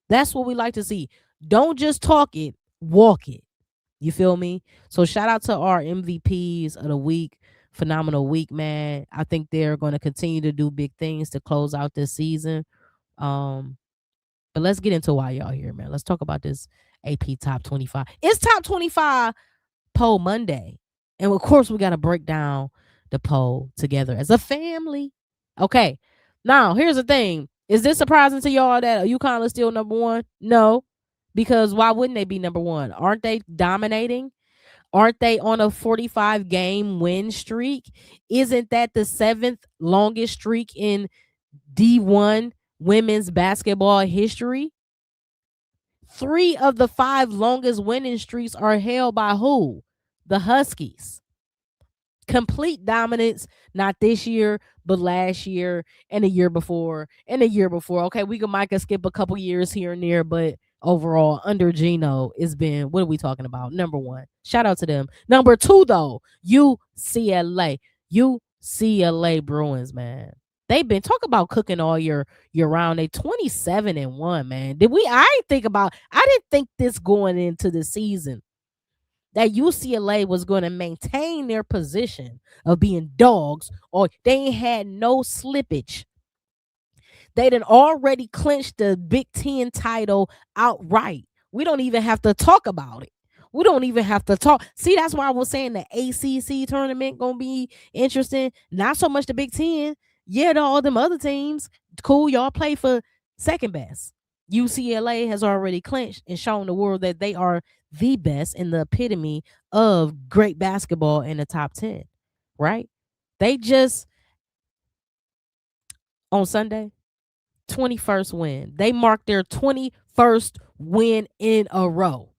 That's what we like to see. Don't just talk it, walk it. You feel me? So shout out to our MVPs of the week. Phenomenal week, man. I think they're going to continue to do big things to close out this season. But let's get into why y'all here, man. Let's talk about this AP Top 25. It's Top 25 Poll Monday. And of course, we got to break down the poll together as a family. Okay. Now, here's the thing. Is this surprising to y'all that UConn is still number 1? No. Because why wouldn't they be number 1? Aren't they dominating? Aren't they on a 45-game win streak? Isn't that the 7th longest streak in D1 women's basketball history? 3 of the 5 longest winning streaks are held by who? The Huskies. Complete dominance, not this year, but last year and the year before and the year before. Okay, we might skip a couple years here and there, but overall, under Gino, it's been, what are we talking about? Number 1. Shout out to them. Number 2, though, UCLA. UCLA Bruins, man. They've been, talk about cooking all year round. They 27-1, man. I didn't think this going into the season that UCLA was going to maintain their position of being dogs, or they ain't had no slippage. They done already clinched the Big Ten title outright. We don't even have to talk about it. We don't even have to talk. See, that's why I was saying the ACC tournament going to be interesting. Not so much the Big Ten. Yeah, all them other teams, cool, y'all play for second best. UCLA has already clinched and shown the world that they are the best and the epitome of great basketball in the top 10, right? They just, on Sunday, 21st win. They marked their 21st win in a row.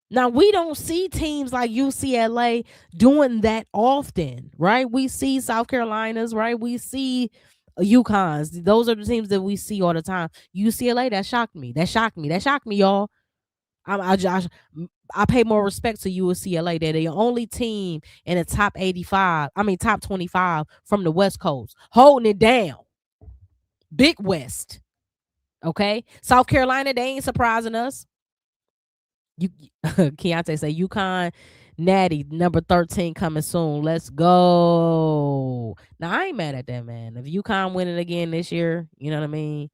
Now, we don't see teams like UCLA doing that often, right? We see South Carolinas, right? We see UConns. Those are the teams that we see all the time. UCLA, that shocked me. That shocked me, y'all. I pay more respect to UCLA. They're the only team in the top 25 from the West Coast, holding it down. Big West. Okay. South Carolina, they ain't surprising us. Keontae say UConn Natty number 13 coming soon. Let's go. Now I ain't mad at that, man. If UConn winning again this year, you know what I mean?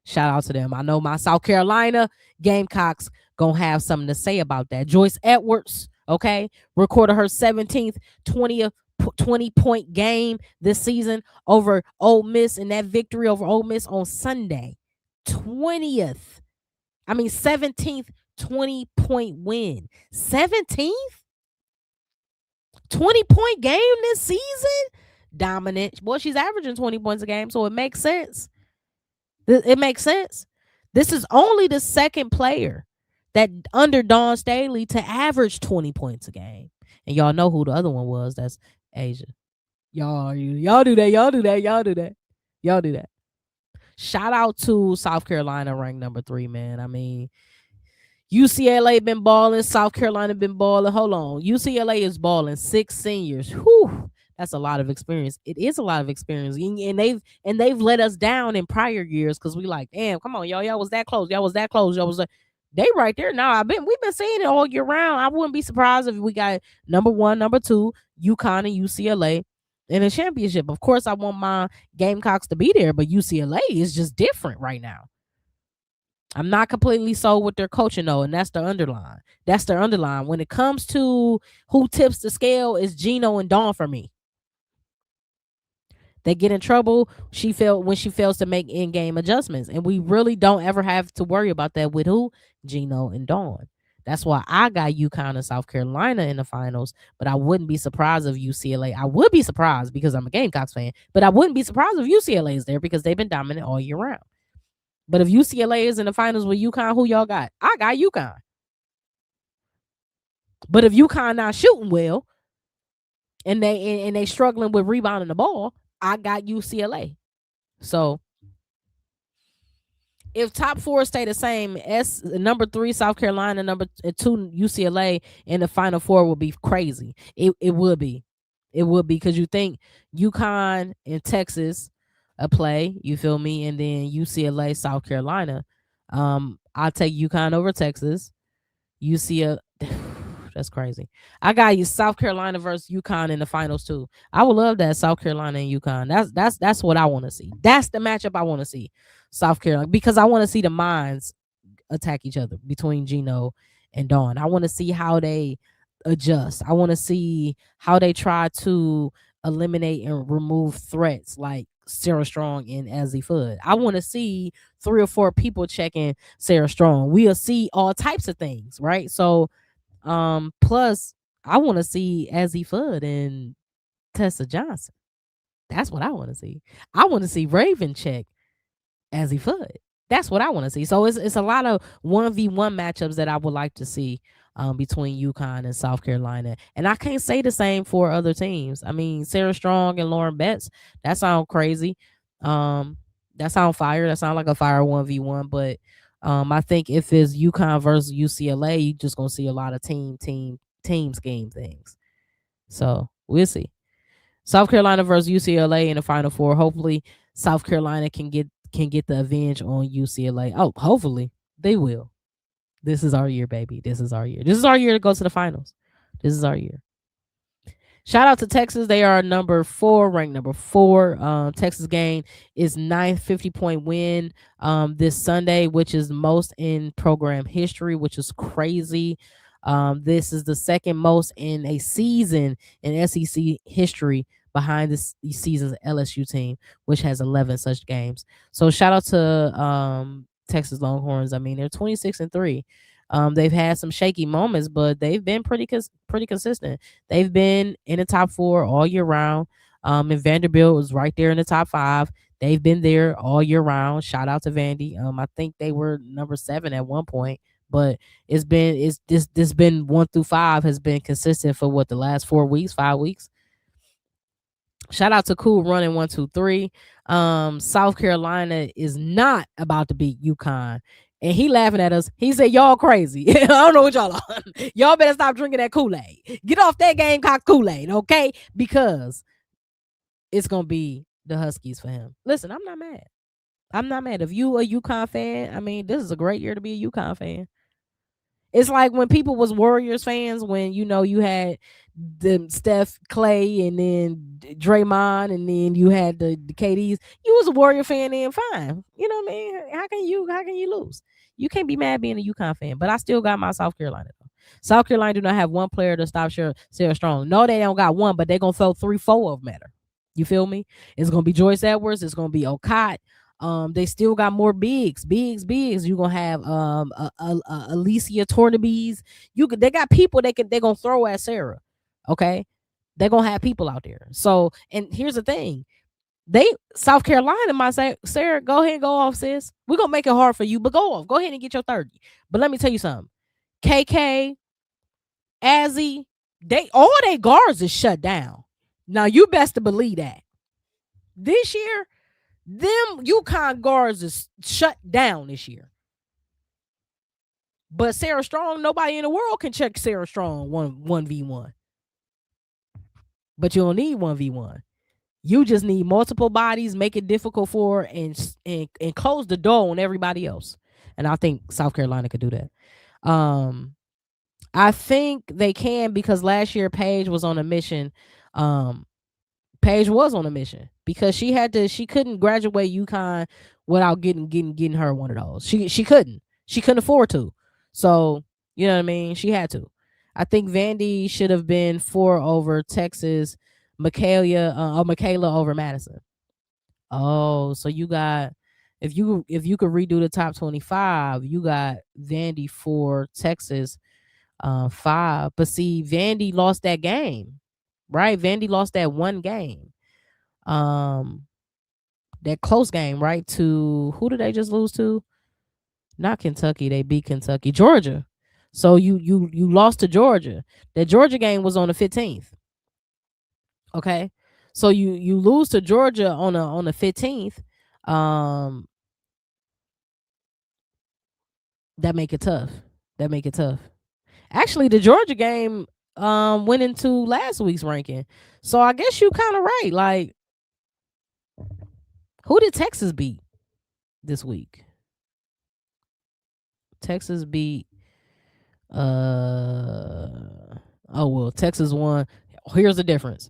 Shout out to them. I know my South Carolina Gamecocks gonna have something to say about that. Joyce Edwards, okay, recorded her 17th 20-point game this season over Ole Miss, and that victory over Ole Miss on Sunday. 17th 20-point win. 17th 20-point game this season? Dominant. Boy, she's averaging 20 points a game, so it makes sense. It makes sense. This is only the second player that under Dawn Staley to average 20 points a game. And y'all know who the other one was. That's Asia. Y'all do that. Shout out to South Carolina, ranked number 3, man. I mean, UCLA been balling. South Carolina been balling. Hold on. UCLA is balling. 6 seniors. Whew. That's a lot of experience. It is a lot of experience. And they've let us down in prior years because we like, damn, come on, y'all was that close. Y'all was that close. Y'all was like, they right there now. We've been saying it all year round. I wouldn't be surprised if we got number 1, number 2, UConn and UCLA in a championship. Of course, I want my Gamecocks to be there, but UCLA is just different right now. I'm not completely sold with their coaching, though, and that's the underline. That's their underline. When it comes to who tips the scale, it's Gino and Dawn for me. They get in trouble when she fails to make in-game adjustments. And we really don't ever have to worry about that with who? Gino and Dawn. That's why I got UConn and South Carolina in the finals, but I wouldn't be surprised if UCLA. I would be surprised because I'm a Gamecocks fan, but I wouldn't be surprised if UCLA is there because they've been dominant all year round. But if UCLA is in the finals with UConn, who y'all got? I got UConn. But if UConn not shooting well and they struggling with rebounding the ball, I got UCLA. So if top four stay the same, number 3 South Carolina, number 2 UCLA in the Final Four would be crazy. It would be, because you think UConn and Texas a play, you feel me, and then UCLA South Carolina. I'll take UConn over Texas. UCLA. That's crazy. I got you South Carolina versus UConn in the finals too. I would love that, South Carolina and UConn. That's what I want to see. That's the matchup I want to see. South Carolina, because I want to see the minds attack each other between Gino and Dawn. I want to see how they adjust. I want to see how they try to eliminate and remove threats like Sarah Strong and Azzy Fudd. I want to see 3 or 4 people checking Sarah Strong. We'll see all types of things, right? So plus I want to see Azzy Fudd and Tessa Johnson. That's what I want to see. I want to see Raven check Azzy Fudd. That's what I want to see. So it's a lot of 1v1 matchups that I would like to see between UConn and South Carolina. And I can't say the same for other teams. I mean, Sarah Strong and Lauren Betts, that sound crazy. That sound fire. That sound like a fire 1v1. But I think if it's UConn versus UCLA, you just gonna see a lot of team scheme things. So we'll see. South Carolina versus UCLA in the Final Four. Hopefully, South Carolina can get the advantage on UCLA. Oh, hopefully they will. This is our year, baby. This is our year. This is our year to go to the finals. This is our year. Shout out to Texas. They are number 4, ranked number 4. Texas game is 950-point win this Sunday, which is most in program history, which is crazy. This is the second most in a season in SEC history behind this season's LSU team, which has 11 such games. So shout out to Texas Longhorns. I mean, they're 26-3. They've had some shaky moments, but they've been pretty consistent. They've been in the top 4 all year round. And Vanderbilt was right there in the top 5. They've been there all year round. Shout out to Vandy. I think they were number 7 at one point, but this been 1 through 5 has been consistent for what, the last 4 weeks, 5 weeks. Shout out to Cool Running 1, 2, 3. South Carolina is not about to beat UConn. And he laughing at us. He said, y'all crazy. I don't know what y'all are. Y'all better stop drinking that Kool-Aid. Get off that Gamecock Kool-Aid, okay? Because it's going to be the Huskies for him. Listen, I'm not mad. I'm not mad. If you a UConn fan, I mean, this is a great year to be a UConn fan. It's like when people was Warriors fans, when you had the Steph, Clay, and then Draymond, and then you had the KDs. You was a Warrior fan, then fine. You know what I mean? How can you lose? You can't be mad being a UConn fan. But I still got my South Carolina. South Carolina do not have one player to stop Sarah Strong. No, they don't got one, but they're gonna throw 3, 4 of them at her. You feel me? It's gonna be Joyce Edwards. It's gonna be Okot. They still got more bigs. You're gonna have Alicia Tourney. They got people they're gonna throw at Sarah. Okay, they're gonna have people out there. So, and here's the thing. South Carolina might say, Sarah, go ahead and go off, sis. We're gonna make it hard for you, but go off. Go ahead and get your 30. But let me tell you something. KK, Azzy, all their guards is shut down. Now you best to believe that. This year, them UConn guards is shut down this year. But Sarah Strong, nobody in the world can check Sarah Strong 1v1. But you don't need 1v1. You just need multiple bodies, make it difficult for her, and close the door on everybody else. And I think South Carolina could do that. I think they can, because last year Paige was on a mission. Paige was on a mission because she couldn't graduate UConn without getting her one of those. She couldn't afford to. So, you know what I mean? She had to. I think Vandy should have been 4 over Texas, Michaela over Madison. Oh, so you got, if you could redo the top 25, you got Vandy 4, Texas 5. But see, Vandy lost that game. Right? Vandy lost that one game. That close game, right? To who did they just lose to? Not Kentucky. They beat Kentucky. Georgia. So you lost to Georgia. That Georgia game was on the 15th. Okay. So you lose to Georgia on the 15th. That make it tough. That make it tough. Actually, the Georgia game went into last week's ranking. So I guess you kind of right. Like, who did Texas beat this week? Texas beat oh well, Texas won. Here's the difference.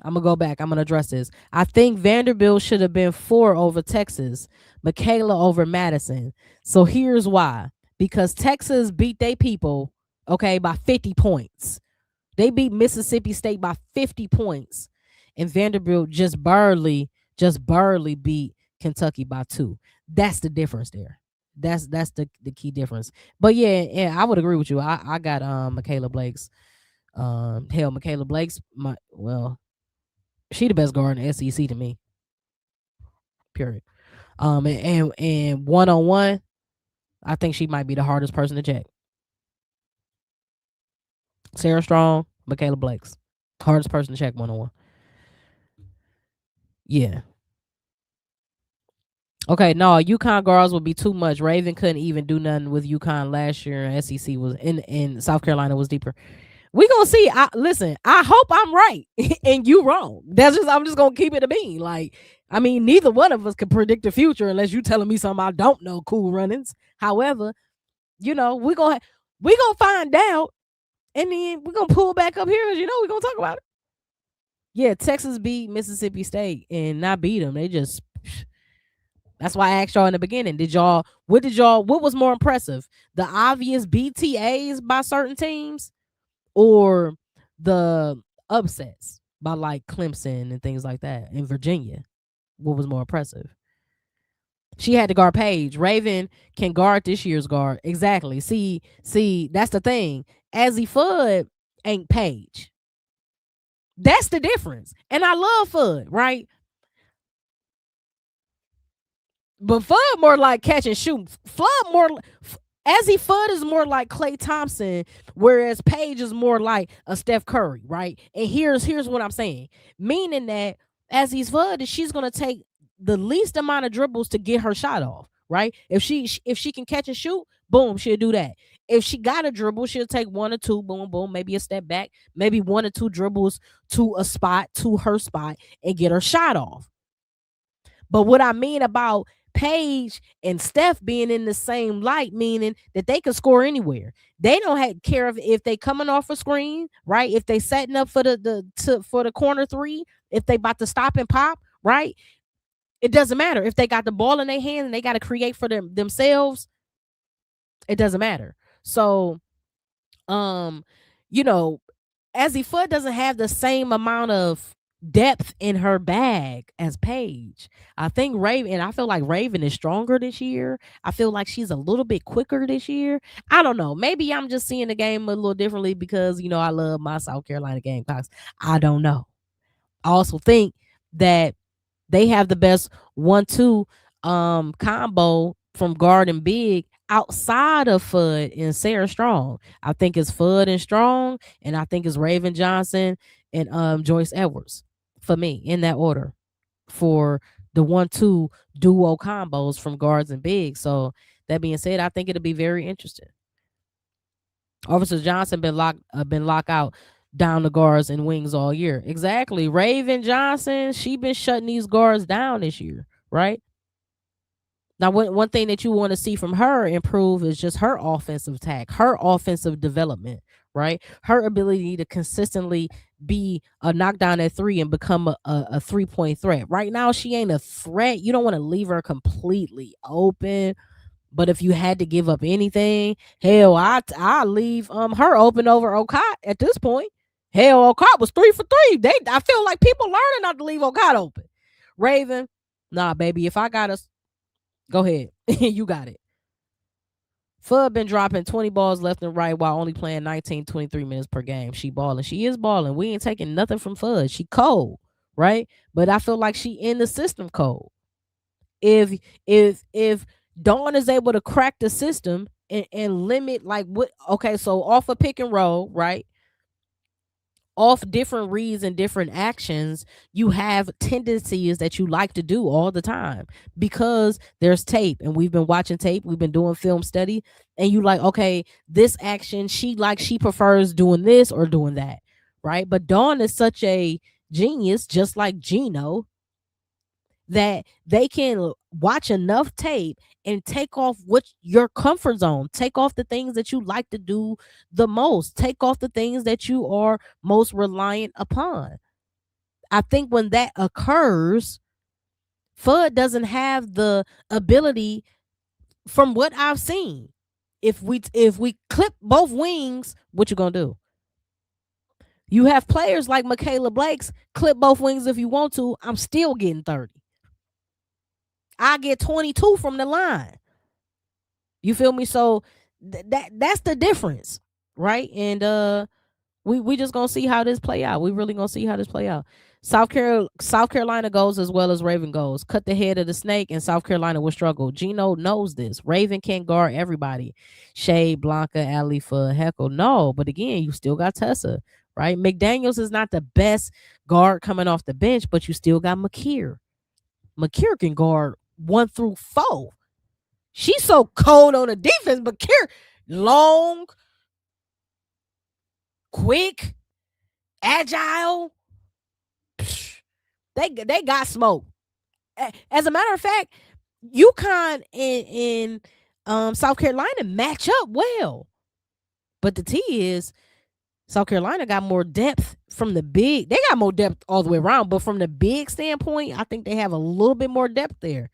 I'm gonna go back. I'm gonna address this. I think Vanderbilt should have been 4 over Texas, Michaela over Madison. So here's why. Because Texas beat their people, okay, by 50 points. They beat Mississippi State by 50 points. And Vanderbilt just barely beat Kentucky by 2. That's the difference there. That's the key difference. But yeah, I would agree with you. I got Michaela Blake's Michaela Blake's she the best guard in the SEC to me. Period. And one-on-one, I think she might be the hardest person to check. Sarah Strong, Michaela Blake's hardest person to check one-on-one. Yeah. Okay, no, UConn guards would be too much. Raven couldn't even do nothing with UConn last year, and SEC was in South Carolina was deeper. We gonna see. Listen, I hope I'm right and you wrong. I'm just gonna keep it a bean. Like, I mean, neither one of us can predict the future unless you telling me something I don't know. Cool runnings. However, we gonna find out, and then we're gonna pull back up here. We're gonna talk about it. Yeah, Texas beat Mississippi State and not beat them. They just. That's why I asked y'all in the beginning. What was more impressive? The obvious BTAs by certain teams or the upsets by like Clemson and things like that in Virginia? What was more impressive? She had to guard Paige. Raven can guard this year's guard. Exactly. See, that's the thing. Azzy Fudd ain't Paige. That's the difference. And I love Fudd, right? But Fudd more like catch and shoot. Azzy Fudd is more like Klay Thompson, whereas Paige is more like a Steph Curry, right? And here's what I'm saying. Meaning that Azzy Fudd, she's gonna take the least amount of dribbles to get her shot off, right? If she can catch and shoot, boom, she'll do that. If she got a dribble, she'll take 1 or 2, boom, boom, maybe a step back, maybe 1 or 2 dribbles to a spot, to her spot, and get her shot off. But what I mean about Paige and Steph being in the same light, meaning that they can score anywhere. They don't care if they coming off a screen, right? If they setting up for the corner 3, if they about to stop and pop, right? It doesn't matter. If they got the ball in their hand and they got to create for themselves, it doesn't matter. So, Azzy Fudd doesn't have the same amount of depth in her bag as Paige. I think Raven, I feel like Raven is stronger this year. I feel like she's a little bit quicker this year. I don't know. Maybe I'm just seeing the game a little differently because, I love my South Carolina Gamecocks. I don't know. I also think that they have the best 1-2 combo from guard and big outside of Fudd and Sarah Strong. I think it's Fudd and Strong, and I think it's Raven Johnson and Joyce Edwards for me in that order for the 1-2 duo combos from guards and bigs. So that being said, I think it'll be very interesting. Officer Johnson been locked out down the guards and wings all year. Exactly. Raven Johnson, she been shutting these guards down this year, right? Now, one thing that you want to see from her improve is just her offensive attack, her offensive development, right? Her ability to consistently be a knockdown at 3 and become a 3-point threat. Right now, she ain't a threat. You don't want to leave her completely open. But if you had to give up anything, hell, I leave her open over Okot at this point. Hell, Okot was 3 for 3. I feel like people learning not to leave Okot open. Raven, nah, baby. If I got us, go ahead. You got it. Fudd been dropping 20 balls left and right while only playing 19, 23 minutes per game. She balling. She is balling. We ain't taking nothing from Fudd. She cold, right? But I feel like she in the system cold. If Dawn is able to crack the system and limit like what. Okay, so off a pick and roll, right? Off different reads and different actions, you have tendencies that you like to do all the time because there's tape and we've been watching tape, we've been doing film study, and you like, okay, this action she prefers doing this or doing that, right? But Dawn is such a genius, just like Gino, that they can watch enough tape and take off what your comfort zone, take off the things that you like to do the most, take off the things that you are most reliant upon. I think when that occurs, Fudd doesn't have the ability, from what I've seen. If we clip both wings, what you gonna do? You have players like Michaela Blake's clip both wings if you want to. I'm still getting 30. I get 22 from the line. You feel me? So that's the difference, right? And we just gonna see how this play out. We really gonna see how this play out. South Carolina goes as well as Raven goes. Cut the head of the snake, and South Carolina will struggle. Gino knows this. Raven can't guard everybody. Shay, Blanca, Alifa, Heckle. No, but again, you still got Tessa, right? McDaniels is not the best guard coming off the bench, but you still got McKeer. McKeer can guard 1 through 4. She's so cold on the defense, but long, quick, agile. They got smoke. As a matter of fact, UConn and South Carolina match up well. But the T is South Carolina got more depth from the big. They got more depth all the way around, but from the big standpoint, I think they have a little bit more depth there.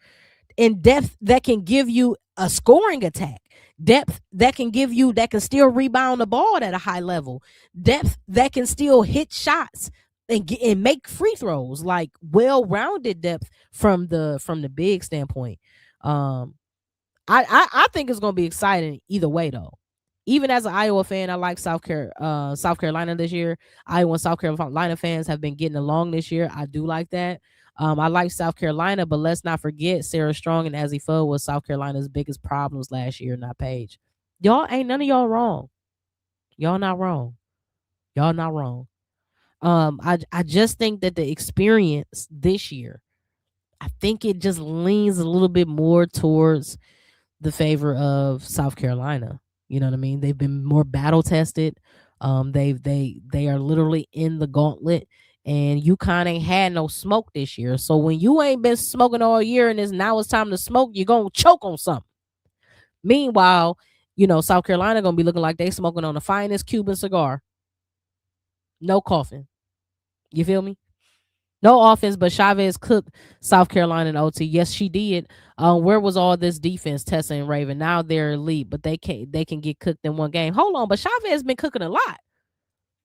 In depth that can give you a scoring attack, depth that can still rebound the ball at a high level, depth that can still hit shots and make free throws, like well-rounded depth from the big standpoint. I think it's gonna be exciting either way though. Even as an Iowa fan, I like South Carolina this year. Iowa and South Carolina fans have been getting along this year. I do like that. I like South Carolina, but let's not forget Sarah Strong and Azzy Fudd was South Carolina's biggest problems last year, not Paige. Y'all ain't none of y'all wrong. Y'all not wrong. Y'all not wrong. I just think that the experience this year, I think it just leans a little bit more towards the favor of South Carolina. You know what I mean? They've been more battle tested. They are literally in the gauntlet, and UConn ain't had no smoke this year. So when you ain't been smoking all year and it's time to smoke, you're gonna choke on something. Meanwhile, South Carolina gonna be looking like they smoking on the finest Cuban cigar. No coughing. You feel me? No offense, but Chavez cooked South Carolina in OT. Yes, she did. Where was all this defense, Tessa and Raven? Now they're elite, but they can get cooked in one game. Hold on, but Chavez been cooking a lot.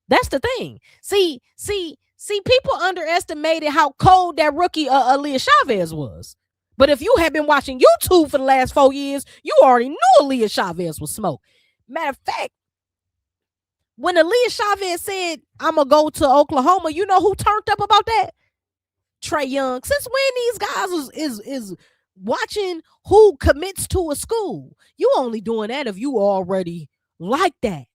That's the thing. See, people underestimated how cold that rookie Aaliyah Chavez was. But if you have been watching YouTube for the last 4 years, you already knew Aaliyah Chavez was smoke. Matter of fact, when Aaliyah Chavez said, I'm going to go to Oklahoma, you know who turned up about that? Trae Young. Since when these guys is watching who commits to a school? You only doing that if you already like that.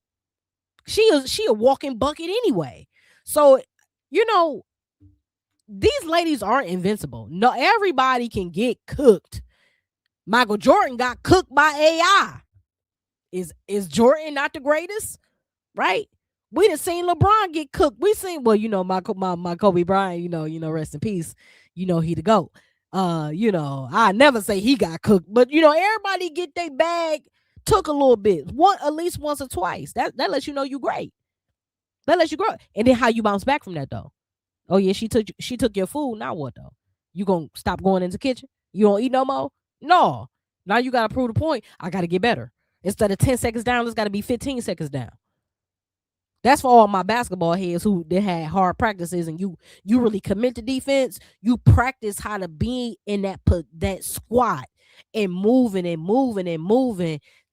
She a walking bucket anyway. So, these ladies aren't invincible. No, everybody can get cooked. Michael Jordan got cooked by AI. Is Jordan not the greatest? Right? We done seen LeBron get cooked. We seen, my Kobe Bryant, rest in peace. He the GOAT. I never say he got cooked, but everybody get their bag took a little bit. At least once or twice. That lets you know you great. That lets you grow. And then how you bounce back from that though? Oh yeah, she took your food. Now what though? You gonna stop going into the kitchen? You don't eat no more? No. Now you gotta prove the point. I gotta get better. Instead of 10 seconds down, it's gotta be 15 seconds down. That's for all my basketball heads who they had hard practices and you really commit to defense. You practice how to be in that squat and moving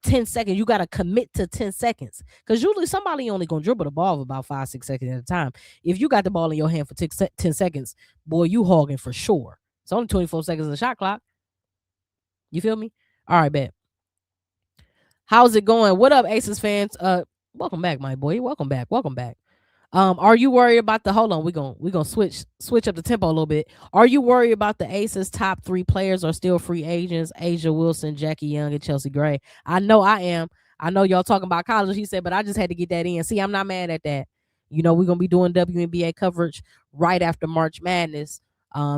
10 seconds. You got to commit to 10 seconds because usually somebody only going to dribble the ball for about 5-6 seconds at a time. If you got the ball in your hand for 10 seconds, boy, you hogging for sure. It's only 24 seconds in the shot clock. You feel me? All right, bet. How's it going? What up, Aces fans? Welcome back, my boy. Welcome back. Welcome back. Are you worried about the hold on, we're gonna switch up the tempo a little bit. Are you worried about the Aces top three players are still free agents? Asia Wilson, Jackie Young, and Chelsea Gray. I know I am. I know y'all talking about college, he said, but I just had to get that in. See, I'm not mad at that. We're gonna be doing WNBA coverage right after March Madness.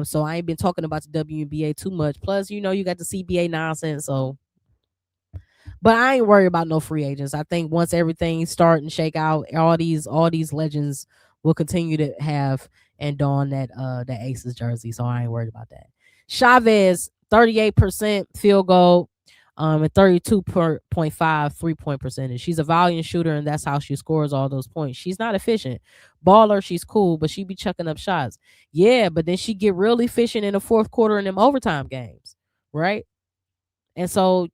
So I ain't been talking about the WNBA too much. Plus, you got the CBA nonsense, so but I ain't worried about no free agents. I think once everything start and shake out, all these legends will continue to have and don that Aces jersey. So I ain't worried about that. Chavez, 38% field goal, and 32.5 3-point percentage. She's a volume shooter, and that's how she scores all those points. She's not efficient. Baller, she's cool, but she be chucking up shots. Yeah, but then she get real efficient in the fourth quarter in them overtime games, right? And so,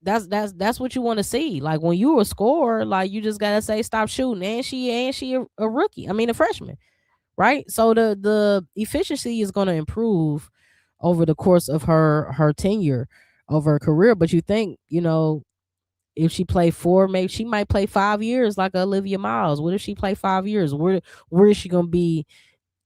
that's what you want to see. Like when you a scorer, like you just gotta say stop shooting. And she a rookie. I mean a freshman, right? So the efficiency is gonna improve over the course of her tenure, over her career. But you think, if she play four, maybe she might play 5 years like Olivia Miles. What if she play 5 years? Where is she gonna be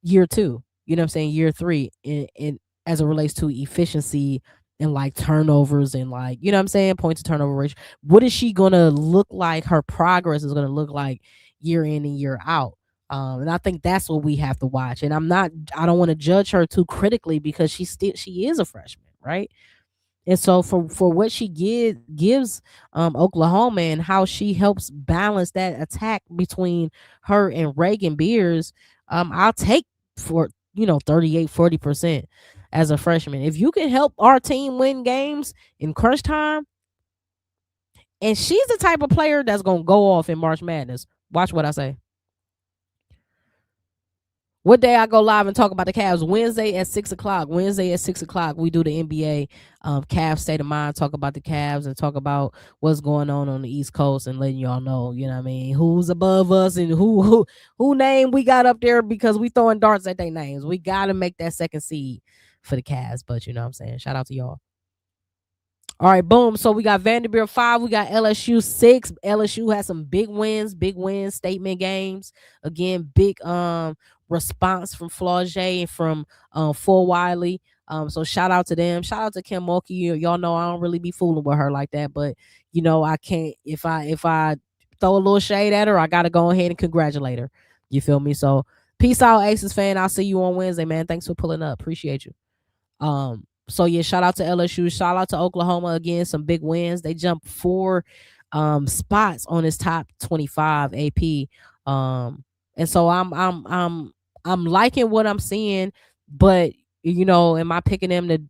year two? You know what I'm saying? Year three, in as it relates to efficiency and like turnovers and like, you know what I'm saying, points to turnover ratio. What is she gonna look like? Her progress is gonna look like year in and year out. And I think that's what we have to watch. And I don't want to judge her too critically because she is a freshman, right? And so for what she gives Oklahoma and how she helps balance that attack between her and Reagan Beers, I'll take for 38-40% as a freshman. If you can help our team win games in crunch time, and she's the type of player that's gonna go off in March Madness. Watch what I say. What day I go live and talk about the Cavs? Wednesday at 6 o'clock. Wednesday at 6 o'clock, we do the NBA Cavs State of Mind, talk about the Cavs and talk about what's going on the East Coast and letting y'all know, you know what I mean, who's above us and who name we got up there because we throwing darts at their names. We got to make that second seed for the Cavs, but you know what I'm saying? Shout out to y'all. All right, boom. So we got Vanderbilt 5, we got LSU 6. LSU has some big wins, statement games. Again, big response from Flaugier and from Full Wiley. So shout out to them. Shout out to Kim Mulkey. Y'all know I don't really be fooling with her like that, but I can't if I throw a little shade at her, I gotta go ahead and congratulate her. You feel me? So peace out, Aces fan. I'll see you on Wednesday, man. Thanks for pulling up. Appreciate you. So yeah, shout out to LSU, shout out to Oklahoma again, some big wins. They jumped 4 spots on his top 25 AP. And so I'm liking what I'm seeing, but am I picking them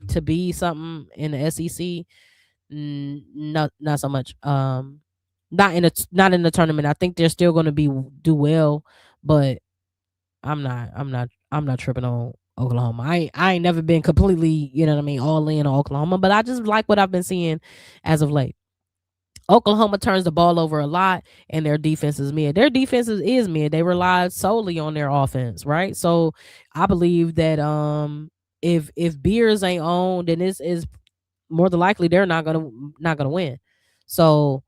to be something in the SEC? Not so much. Not in the tournament. I think they're still going to do well, but I'm not tripping on Oklahoma. I ain't never been completely, all in on Oklahoma, but I just like what I've been seeing as of late. Oklahoma turns the ball over a lot, and their defense is mid. Their defense is mid. They rely solely on their offense, right? So I believe that if Beers ain't on, then this is more than likely they're not gonna win. So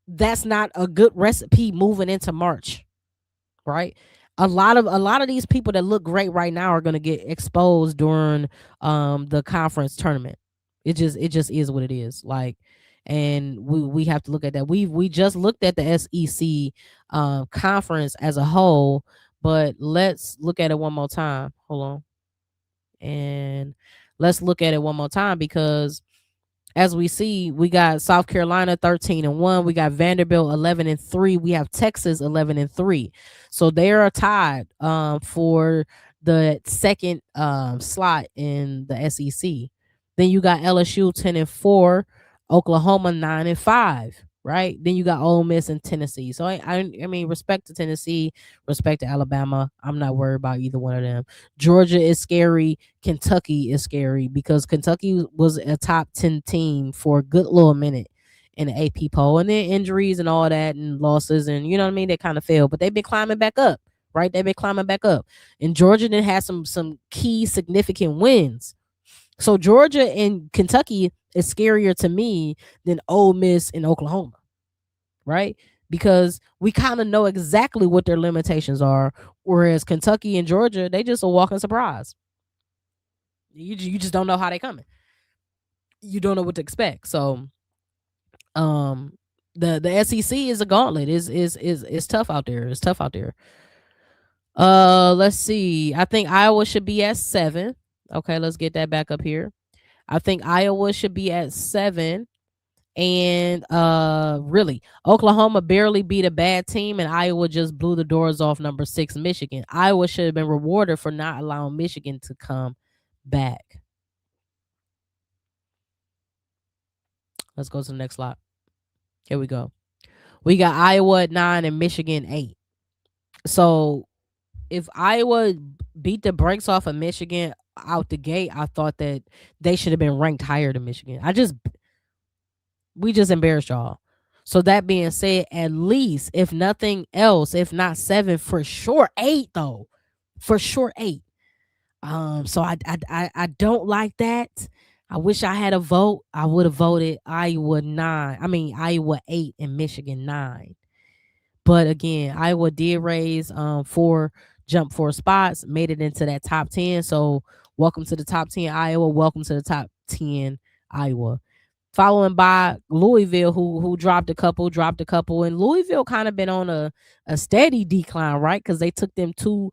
that's not a good recipe moving into March, right? A lot of these people that look great right now are going to get exposed during the conference tournament. It just is what it is. Like, and we have to look at that. We just looked at the SEC conference as a whole, but let's look at it one more time. Hold on. And let's look at it one more time because as we see, we got South Carolina 13-1. We got Vanderbilt 11-3. We have Texas 11-3. So they are tied for the second slot in the SEC. Then you got LSU 10-4, Oklahoma 9-5. Right? Then you got Ole Miss and Tennessee. So I mean, respect to Tennessee, respect to Alabama. I'm not worried about either one of them. Georgia is scary. Kentucky is scary because Kentucky was a top 10 team for a good little minute in the AP poll, and then injuries and all that and losses and you know what I mean. They kind of failed, but they've been climbing back up. Right? They've been climbing back up. And Georgia then had some key significant wins. So Georgia and Kentucky is scarier to me than Ole Miss and Oklahoma, right? Because we kind of know exactly what their limitations are, whereas Kentucky and Georgia, they just a walking surprise. You just don't know how they coming. You don't know what to expect. So um the SEC is a gauntlet. Is tough out there. It's tough out there. Let's see. I think Iowa should be at 7. Okay, let's get that back up here. I think Iowa should be at 7. And really, Oklahoma barely beat a bad team, and Iowa just blew the doors off number 6 Michigan. Iowa should have been rewarded for not allowing Michigan to come back. Let's go to the next slide. Here we go. We got Iowa at 9 and Michigan 8. So if Iowa beat the brakes off of Michigan out the gate, I thought that they should have been ranked higher than Michigan. We just embarrassed y'all. So that being said, at least if nothing else, if not 7, for sure 8 though, for sure 8. So I don't like that. I wish I had a vote. I would have voted Iowa 9. I mean Iowa 8 and Michigan 9. But again, Iowa did raise 4 spots, made it into that top 10. So welcome to the top 10 Iowa. Welcome to the top 10 Iowa. Following by Louisville, who dropped a couple, and Louisville kind of been on a steady decline, right? Because they took them 2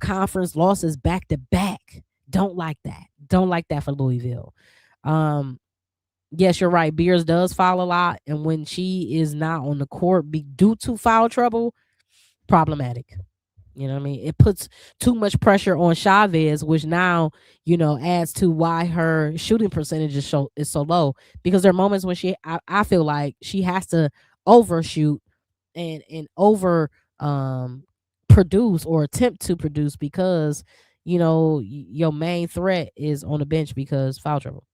conference losses back to back. Don't like that. Don't like that for Louisville. Yes, you're right. Beers does foul a lot, and when she is not on the court due to foul trouble, problematic. You know what I mean? It puts too much pressure on Chavez, which now, adds to why her shooting percentage is so low. Because there are moments when I feel like she has to overshoot and over produce or attempt to produce because, your main threat is on the bench because foul trouble.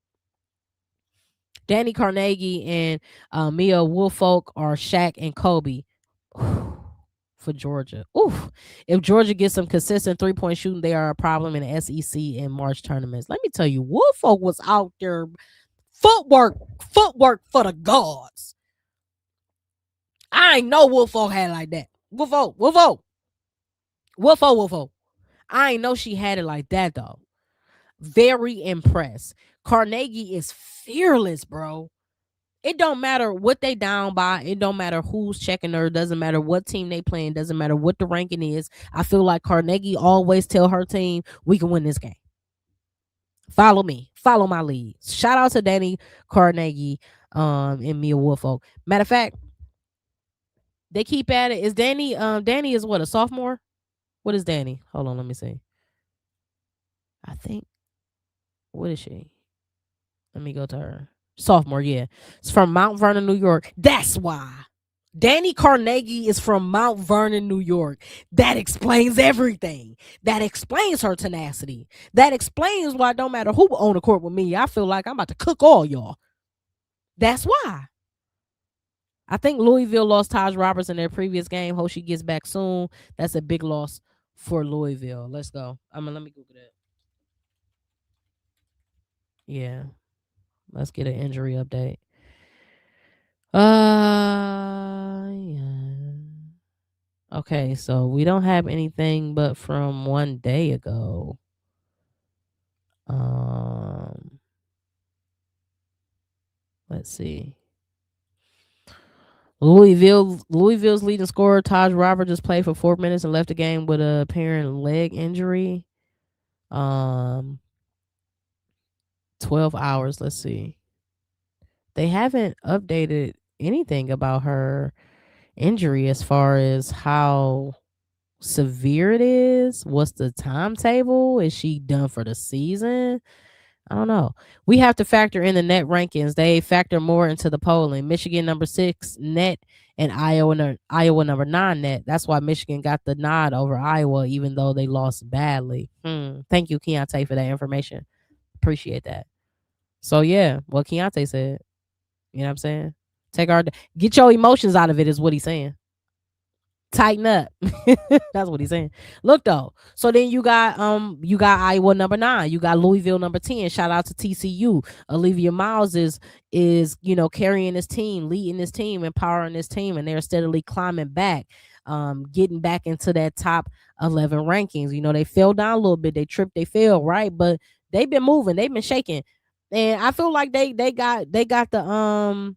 Danny Carnegie and Mia Woolfolk are Shaq and Kobe. For Georgia. Oof. If Georgia gets some consistent 3-point shooting, they are a problem in the SEC and March tournaments. Let me tell you, Woolfolk was out there footwork for the gods. I ain't know Woolfolk had it like that. Woolfolk. I ain't know she had it like that though. Very impressed. Carnegie is fearless, bro. It don't matter what they down by. It don't matter who's checking her. It doesn't matter what team they playing. Doesn't matter what the ranking is. I feel like Carnegie always tell her team, we can win this game. Follow me. Follow my lead. Shout out to Danny Carnegie and Mia Woolfolk. Matter of fact, they keep at it. Is Danny Danny is what, a sophomore? What is Danny? Hold on, let me see. I think, what is she? Let me go to her. Sophomore, yeah. It's from Mount Vernon, New York. That's why. Danny Carnegie is from Mount Vernon, New York. That explains everything. That explains her tenacity. That explains why it don't matter who on the court with me. I feel like I'm about to cook all y'all. That's why. I think Louisville lost Taj Roberts in their previous game. Hope she gets back soon. That's a big loss for Louisville. Let's go. Let me Google that. Yeah. Let's get an injury update. Yeah. Okay, so we don't have anything but from one day ago. Let's see. Louisville's leading scorer Taj Roberts just played for 4 minutes and left the game with a apparent leg injury. 12 hours. Let's see. They haven't updated anything about her injury as far as how severe it is. What's the timetable? Is she done for the season? I don't know. We have to factor in the net rankings. They factor more into the polling. Michigan number 6 net and Iowa number 9 net. That's why Michigan got the nod over Iowa, even though they lost badly. Thank you, Keontae, for that information. Appreciate that. So yeah, what Keontae said. You know what I'm saying? Get your emotions out of it is what he's saying. Tighten up. That's what he's saying. Look though. So then you got Iowa number 9. You got Louisville number 10. Shout out to TCU. Olivia Miles is carrying this team, leading this team, empowering this team, and they're steadily climbing back, getting back into that top 11 rankings. They fell down a little bit. They tripped, they fell, right? But they've been moving, they've been shaking. And I feel like they got the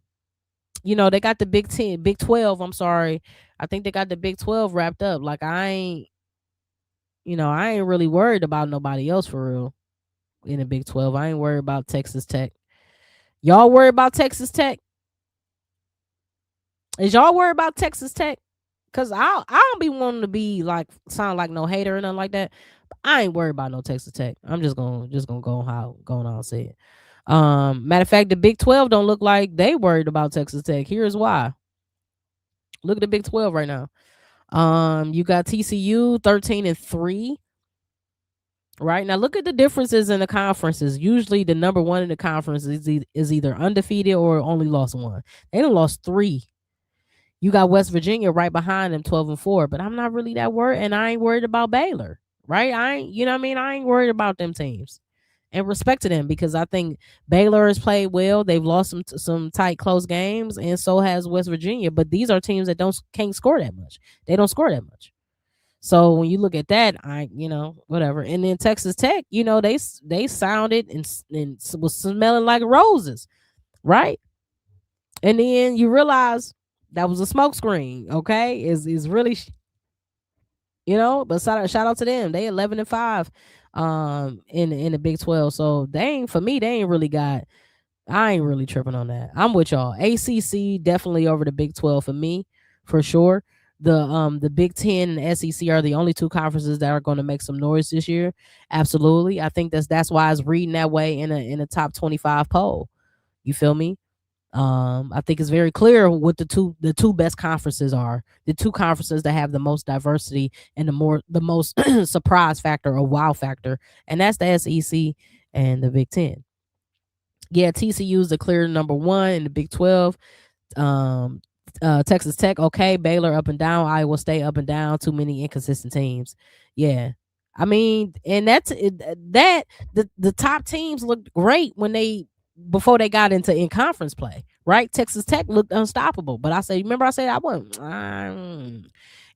Big 10, Big 12, I'm sorry. I think they got the Big 12 wrapped up. Like I ain't really worried about nobody else for real in the Big 12. I ain't worried about Texas Tech. Y'all worried about Texas Tech? Is y'all worried about Texas Tech? Cause I don't be wanting to be like sound like no hater or nothing like that. But I ain't worried about no Texas Tech. I'm just gonna going on and say it. Matter of fact, the Big 12 don't look like they worried about Texas Tech. Here's why. Look at the Big 12 right now. You got TCU 13-3. Right now, look at the differences in the conferences. Usually, the number one in the conference is either undefeated or only lost one. They done lost 3. You got West Virginia right behind them, 12-4. But I'm not really that worried, and I ain't worried about Baylor. Right? I ain't, you know what I mean? I ain't worried about them teams. And respect to them because I think Baylor has played well. They've lost some tight, close games, and so has West Virginia. But these are teams that can't score that much. They don't score that much. So when you look at that, whatever. And then Texas Tech, they sounded and was smelling like roses, right? And then you realize that was a smoke screen. Okay, is really, But shout out to them. They 11-5, in the Big 12. So for me, they ain't really got. I ain't really tripping on that. I'm with y'all. ACC definitely over the Big 12 for me, for sure. The Big 10 and the SEC are the only 2 conferences that are going to make some noise this year. Absolutely. I think that's why it's reading that way in a top 25 poll. You feel me? I think it's very clear what the two best conferences are. The 2 conferences that have the most diversity and the most surprise factor or wow factor, and that's the SEC and the Big 10. Yeah, TCU is the clear number 1 in the Big 12. Texas Tech, okay. Baylor up and down. Iowa State up and down. Too many inconsistent teams. Yeah, I mean, and that the top teams looked great before they got into in conference play. Right? Texas Tech looked unstoppable, but remember I said I wasn't.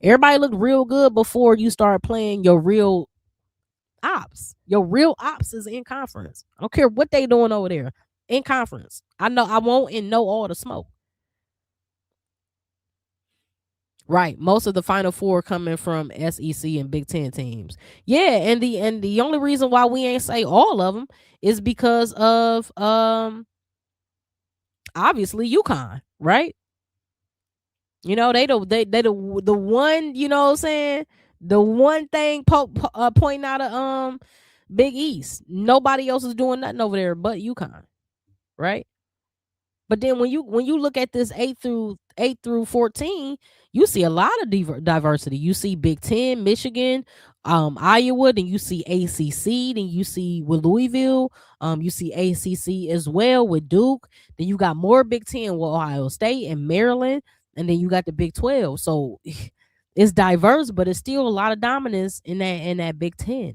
Everybody looked real good before you start playing your real ops. Your real ops is in conference. I don't care what they doing over there in conference. I know I won't and know all the smoke. Right. Most of the Final Four coming from SEC and Big 10 teams. Yeah, and the only reason why we ain't say all of them is because of obviously UConn, right? They the one, what I'm saying? The one thing pointing out of Big East. Nobody else is doing nothing over there but UConn, right? But then when you look at this 8 through 14, you see a lot of diversity. You see Big 10, Michigan, Iowa, then you see ACC, then you see with Louisville, you see ACC as well with Duke. Then you got more Big 10 with Ohio State and Maryland, and then you got the Big 12. So it's diverse, but it's still a lot of dominance in that Big 10.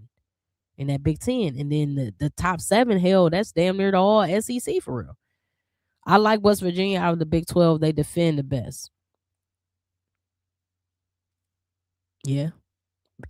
In that Big 10. And then the top 7, hell, that's damn near the all SEC for real. I like West Virginia out of the Big 12. They defend the best. Yeah.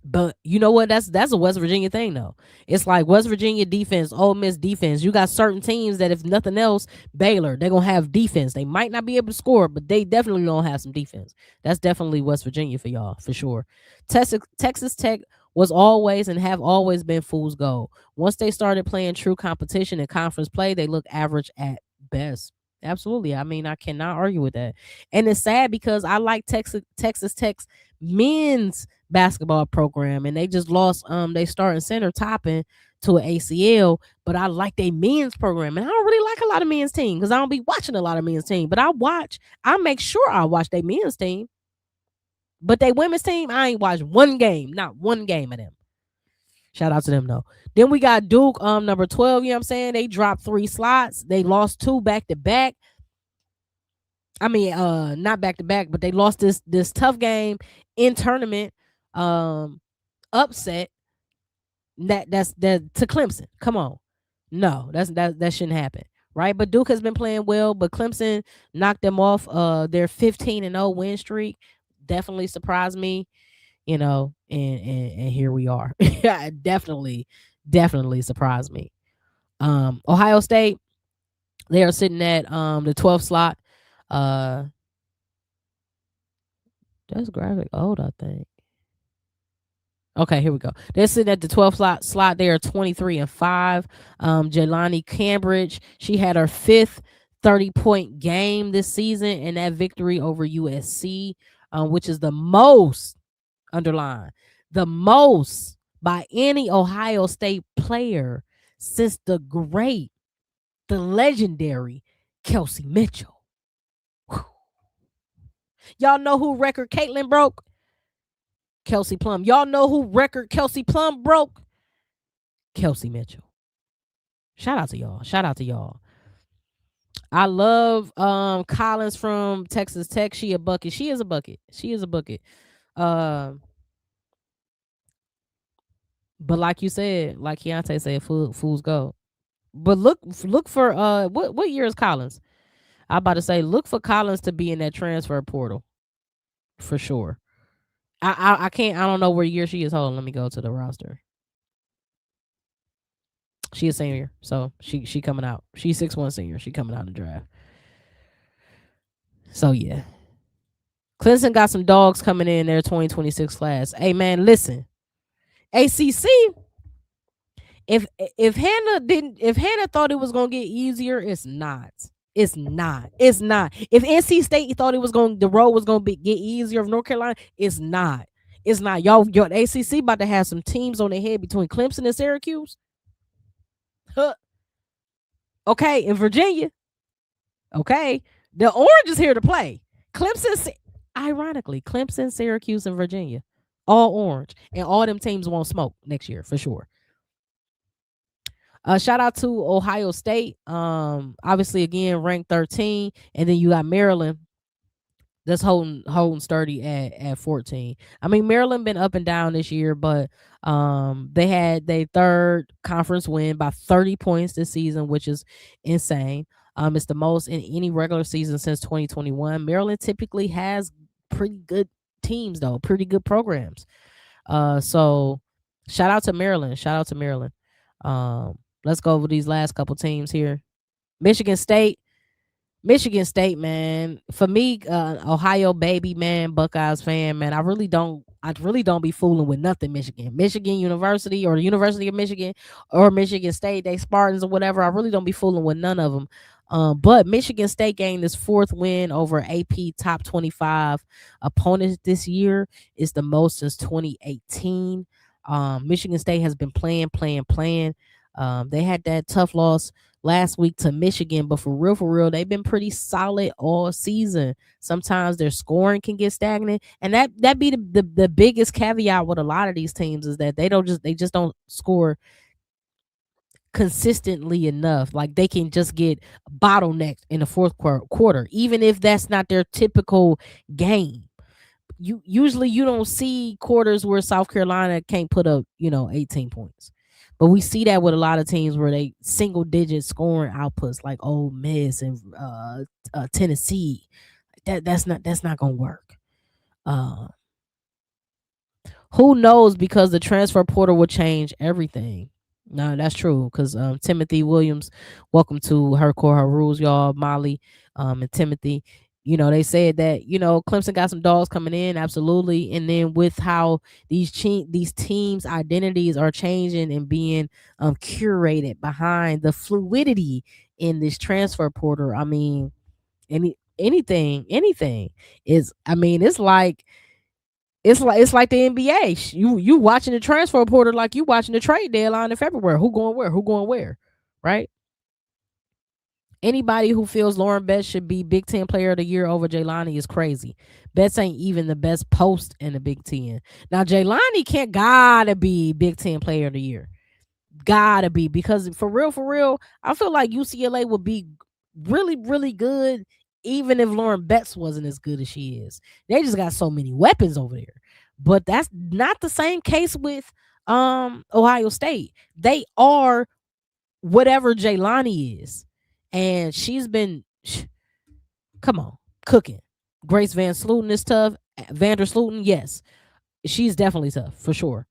But you know what? That's a West Virginia thing though. It's like West Virginia defense, Ole Miss defense. You got certain teams that if nothing else, Baylor, they're gonna have defense. They might not be able to score, but they definitely gonna have some defense. That's definitely West Virginia for y'all, for sure. Texas Tech was always and have always been fool's gold. Once they started playing true competition and conference play, they look average at best. Absolutely. I mean, I cannot argue with that. And it's sad because I like Texas Tech's men's basketball program, and they just lost they starting center Toppin to an ACL, but I like their men's program, and I don't really like a lot of men's team because I don't be watching a lot of men's team, but I make sure I watch their men's team. But they women's team, I ain't watched one game, not one game of them. Shout out to them though. Then we got Duke, number 12. You know what I'm saying? They dropped 3 slots. They lost 2 back to back. I mean, not back to back, but they lost this tough game in tournament. Upset that to Clemson. Come on, no, that shouldn't happen, right? But Duke has been playing well, but Clemson knocked them off. Their 15-0 win streak definitely surprised me, and here we are. Yeah, definitely surprised me. Ohio State, they are sitting at the 12th slot. Uh, that's graphic old, I think. Okay, here we go. They're sitting at the 12th slot. They are 23-5. Jelani Cambridge, she had her fifth 30-point game this season, and that victory over USC, which is the most, underline, the most by any Ohio State player since the great, the legendary Kelsey Mitchell. Whew. Y'all know who record Caitlin broke? Kelsey Plum. Y'all know who record Kelsey Plum broke? Kelsey Mitchell. Shout out to y'all. I love Collins from Texas Tech. She a bucket. She is a bucket. But like you said, like Keontae said, fools go. But look for what year is Collins? I about to say look for Collins to be in that transfer portal for sure. I can't. I don't know where year she is. Hold on, let me go to the roster. She a senior, so she coming out. She's 6'1" senior. She coming out in the draft. So yeah, Clemson got some dogs coming in their 2026 class. Hey man, listen, ACC. If Hannah thought it was gonna get easier, it's not. It's not. If NC State thought the road was gonna get easier of North Carolina, it's not. It's not. Y'all, your ACC about to have some teams on their head between Clemson and Syracuse. Huh. Okay, in Virginia. Okay, the Orange is here to play. Ironically, Clemson, Syracuse, and Virginia, all orange, and all them teams won't smoke next year for sure. Shout out to Ohio State. Obviously again ranked 13, and then you got Maryland that's holding sturdy at 14. I mean, Maryland been up and down this year, but they had their third conference win by 30 points this season, which is insane. It's the most in any regular season since 2021. Maryland typically has pretty good teams though, pretty good programs. So shout out to Maryland. Let's go over these last couple teams here. Michigan State, man. For me, Ohio baby, man, Buckeyes fan, man. I really don't be fooling with nothing. Michigan University or the University of Michigan or Michigan State, they Spartans or whatever. I really don't be fooling with none of them. But Michigan State gained this fourth win over AP top 25 opponents this year. It's the most since 2018. Michigan State has been playing. They had that tough loss last week to Michigan, but for real, they've been pretty solid all season. Sometimes their scoring can get stagnant, and that be the biggest caveat with a lot of these teams is that they just don't score consistently enough. Like they can just get bottlenecked in the fourth quarter, even if that's not their typical game. You don't see quarters where South Carolina can't put up 18 points. But we see that with a lot of teams where they single digit scoring outputs like Ole Miss and Tennessee. That's not gonna work. Who knows, because the transfer portal will change everything. No, that's true. Because Timothy Williams, welcome to Her Core Her Rules, y'all. Molly, and Timothy. They said that Clemson got some dogs coming in, absolutely, and then with how these teams' identities are changing and being curated behind the fluidity in this transfer portal. I mean, anything is. I mean, it's like the NBA. You watching the transfer portal like you watching the trade deadline in February. Who going where, right? Anybody who feels Lauren Betts should be Big Ten Player of the Year over Jelani is crazy. Betts ain't even the best post in the Big Ten. Now, Jelani gotta be Big Ten Player of the Year. Gotta be, because for real, I feel like UCLA would be really, really good even if Lauren Betts wasn't as good as she is. They just got so many weapons over there. But that's not the same case with Ohio State. They are whatever Jaylani is. And she's been come on, cooking. Grace Van Sluten is tough. Vander Sluten, yes. She's definitely tough, for sure.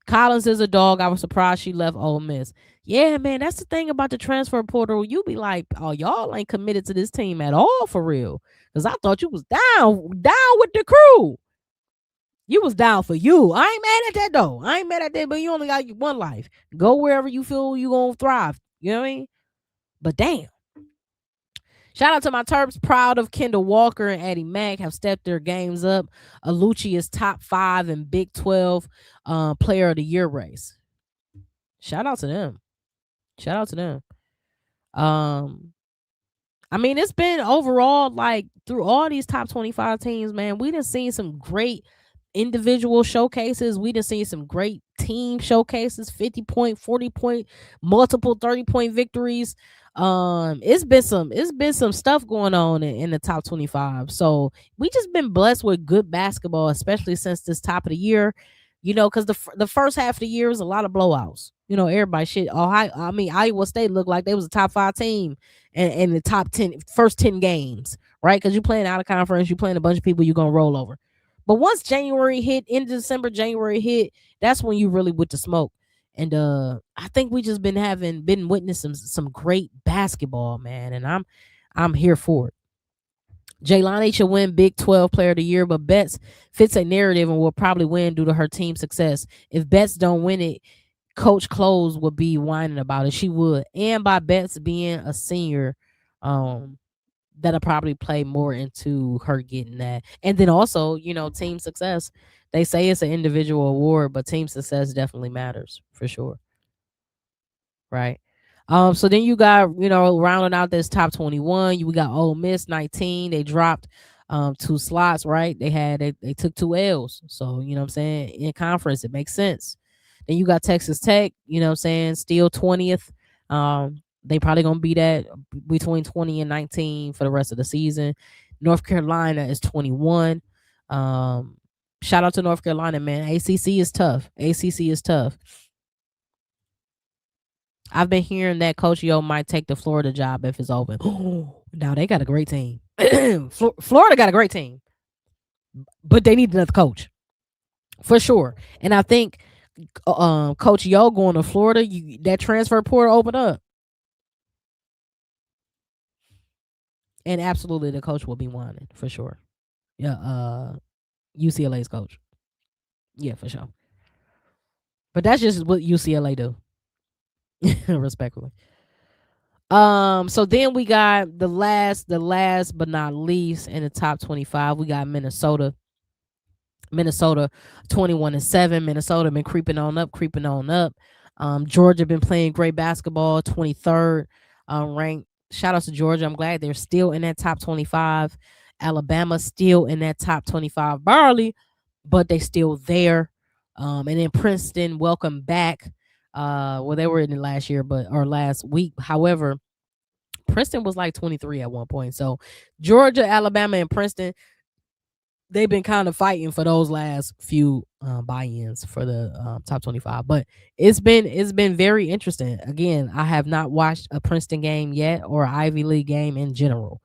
Collins is a dog. I was surprised she left Ole Miss. Yeah, man, that's the thing about the transfer portal. You be like, oh, y'all ain't committed to this team at all for real. Because I thought you was down with the crew. You was down for you. I ain't mad at that though. I ain't mad at that, but you only got one life. Go wherever you feel you gonna thrive. You know what I mean? But damn. Shout out to my Terps. Proud of Kendall Walker and Addie Mack have stepped their games up. Alucci is top 5 in Big 12 Player of the Year race. Shout out to them. Shout out to them. I mean, it's been overall like through all these top 25 teams, man. We done seen some great individual showcases. We done seen some great team showcases, 50-point, 40-point, multiple 30-point victories. It's been some stuff going on in the top 25. So we just been blessed with good basketball, especially since this top of the year. You know, because the first half of the year was a lot of blowouts. You know, everybody shit. Iowa State looked like they was a top 5 team in the top 10 first 10 games, right? Because you're playing out of conference, you're playing a bunch of people, you're gonna roll over. But once January hit, in December, January hit, that's when you really with the smoke. And I think we just been witnessing some great basketball, man. And I'm here for it. Jaylani should win Big 12 Player of the Year, but Betts fits a narrative and will probably win due to her team success. If Betts don't win it, Coach Close would be whining about it. She would. And by Betts being a senior, that'll probably play more into her getting that. And then also, you know, team success. They say it's an individual award, but team success definitely matters for sure. Right. So then you got, you know, rounding out this top 21, you got Ole Miss 19. They dropped 2 slots, right? They took 2 L's. So, you know what I'm saying? In conference, it makes sense. Then you got Texas Tech, you know what I'm saying, still 20th. They probably gonna be that between 20 and 19 for the rest of the season. North Carolina is 21. Shout out to North Carolina, man. ACC is tough. ACC is tough. I've been hearing that Coach Yo might take the Florida job if it's open. Now they got a great team. Florida got a great team, but they need another coach for sure. And I think Coach Yo going to Florida, that transfer portal opened up, and absolutely the coach will be whining for sure. Yeah, UCLA's coach. Yeah, for sure. But that's just what UCLA do. Respectfully. So then we got the last but not least in the top 25, we got Minnesota. Minnesota 21-7. Minnesota been creeping on up. Georgia been playing great basketball, 23rd ranked. Shout out to Georgia. I'm glad they're still in that top 25. Alabama still in that top 25 barely, but they still there. And then Princeton, welcome back. Well, they were in it last year, or last week. However, Princeton was like 23 at one point. So Georgia, Alabama, and Princeton, they've been kind of fighting for those last few buy-ins for the top 25. But it's been very interesting. Again, I have not watched a Princeton game yet or Ivy League game in general.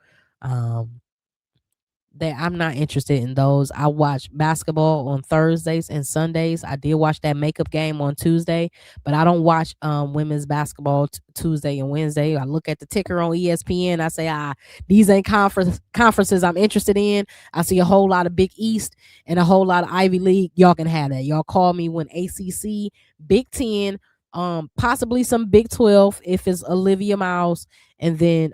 That I'm not interested in those. I watch basketball on Thursdays and Sundays. I did watch that makeup game on Tuesday, but I don't watch women's basketball Tuesday and Wednesday. I look at the ticker on ESPN. I say, these ain't conferences I'm interested in. I see a whole lot of Big East and a whole lot of Ivy League. Y'all can have that. Y'all call me when ACC, Big 10, possibly some Big 12 if it's Olivia Miles, and then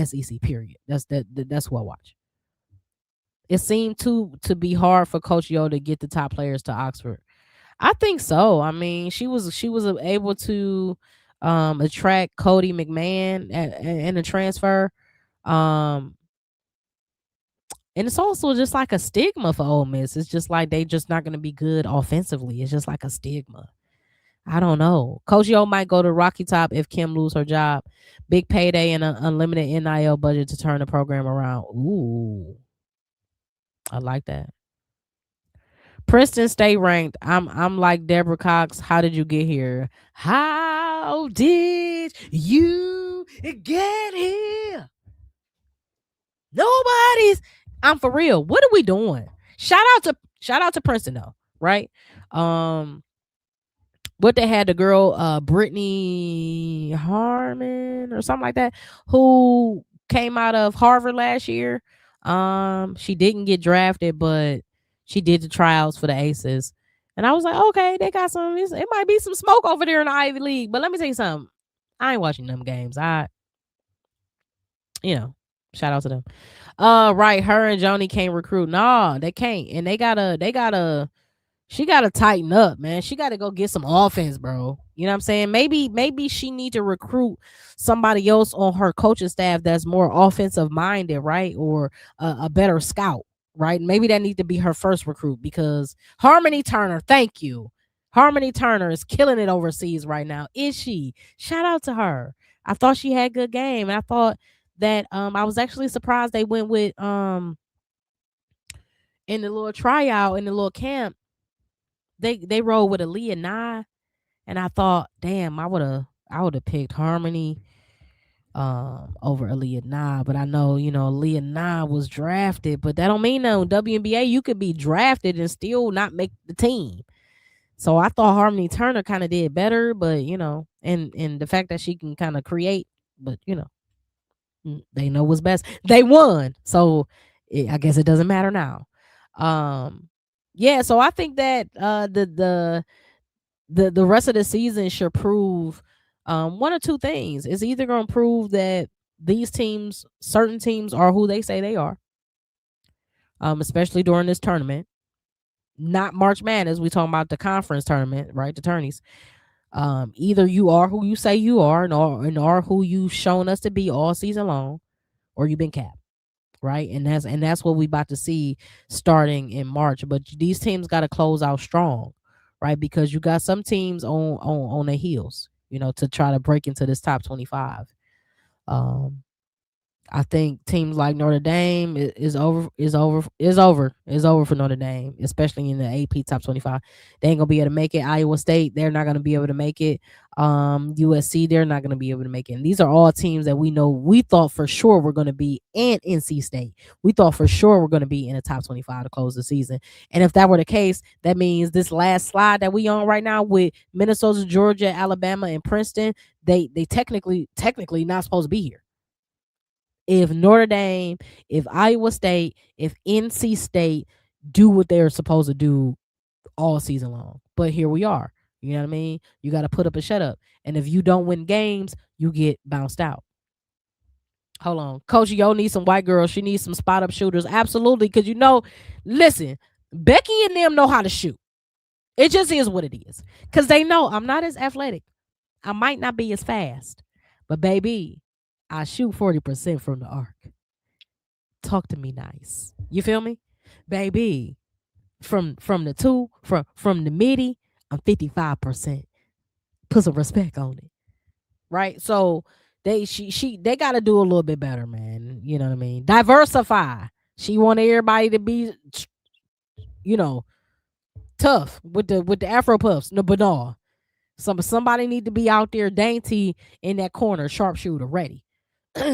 SEC. Period. That's who I watch. It seemed to be hard for Coach Yo to get the top players to Oxford. I think so. I mean, she was able to attract Cody McMahon in the transfer. And it's also just like a stigma for Ole Miss. It's just like they just not going to be good offensively. It's just like a stigma. I don't know. Coach Yo might go to Rocky Top if Kim lose her job. Big payday and an unlimited NIL budget to turn the program around. Ooh, I like that. Princeton stay ranked. I'm like Deborah Cox. How did you get here? How did you get here? Nobody's. I'm for real. What are we doing? Shout out to Princeton though, right? What they had the girl Brittany Harmon or something like that, who came out of Harvard last year. She didn't get drafted, but she did the tryouts for the Aces. And I was like, okay, they got some. It might be some smoke over there in the Ivy League. But let me tell you something. I ain't watching them games. Shout out to them. Right, her and Joni can't recruit. Nah, they can't. And she gotta tighten up, man. She gotta go get some offense, bro. You know what I'm saying? Maybe she need to recruit somebody else on her coaching staff that's more offensive minded, right? Or a better scout, right? Maybe that need to be her first recruit, because Harmony Turner, thank you. Harmony Turner is killing it overseas right now. Is she? Shout out to her. I thought she had good game, and I thought that I was actually surprised they went with in the little tryout, in the little camp. They rolled with Aaliyah Nye, and I thought, damn, I would have picked Harmony over Aaliyah Nye, but I know, Aaliyah Nye was drafted, but that don't mean no WNBA. You could be drafted and still not make the team. So I thought Harmony Turner kind of did better, but and the fact that she can kind of create, but they know what's best. They won, so I guess it doesn't matter now. Yeah, so I think that the rest of the season should prove one or two things. It's either going to prove that certain teams are who they say they are, especially during this tournament. Not March Madness. We talking about the conference tournament, right? The tourneys. Either you are who you say you are, and are who you've shown us to be all season long, or you've been capped, right? And that's what we about to see starting in March. But these teams got to close out strong, right? Because you got some teams on their heels, to try to break into this top 25. I think teams like Notre Dame is over for Notre Dame, especially in the AP top 25. They ain't gonna be able to make it. Iowa State, they're not gonna be able to make it. USC, they're not gonna be able to make it. And these are all teams that we thought for sure were gonna be, and NC State. We thought for sure we're gonna be in the top 25 to close the season. And if that were the case, that means this last slide that we on right now with Minnesota, Georgia, Alabama, and Princeton, they technically not supposed to be here. If Notre Dame, if Iowa State, if NC State do what they're supposed to do all season long. But here we are. You know what I mean? You got to put up a shut up. And if you don't win games, you get bounced out. Hold on. Coach Yo needs some white girls. She needs some spot up shooters. Absolutely. Because listen, Becky and them know how to shoot. It just is what it is. Because they know I'm not as athletic. I might not be as fast. But baby, I shoot 40% from the arc. Talk to me nice. You feel me? Baby, from the two, from the midi, I'm 55%. Put some respect on it. Right? So they gotta do a little bit better, man. You know what I mean? Diversify. She wanted everybody to be tough with the Afro puffs. No, but no. Somebody need to be out there dainty in that corner, sharpshooter, ready.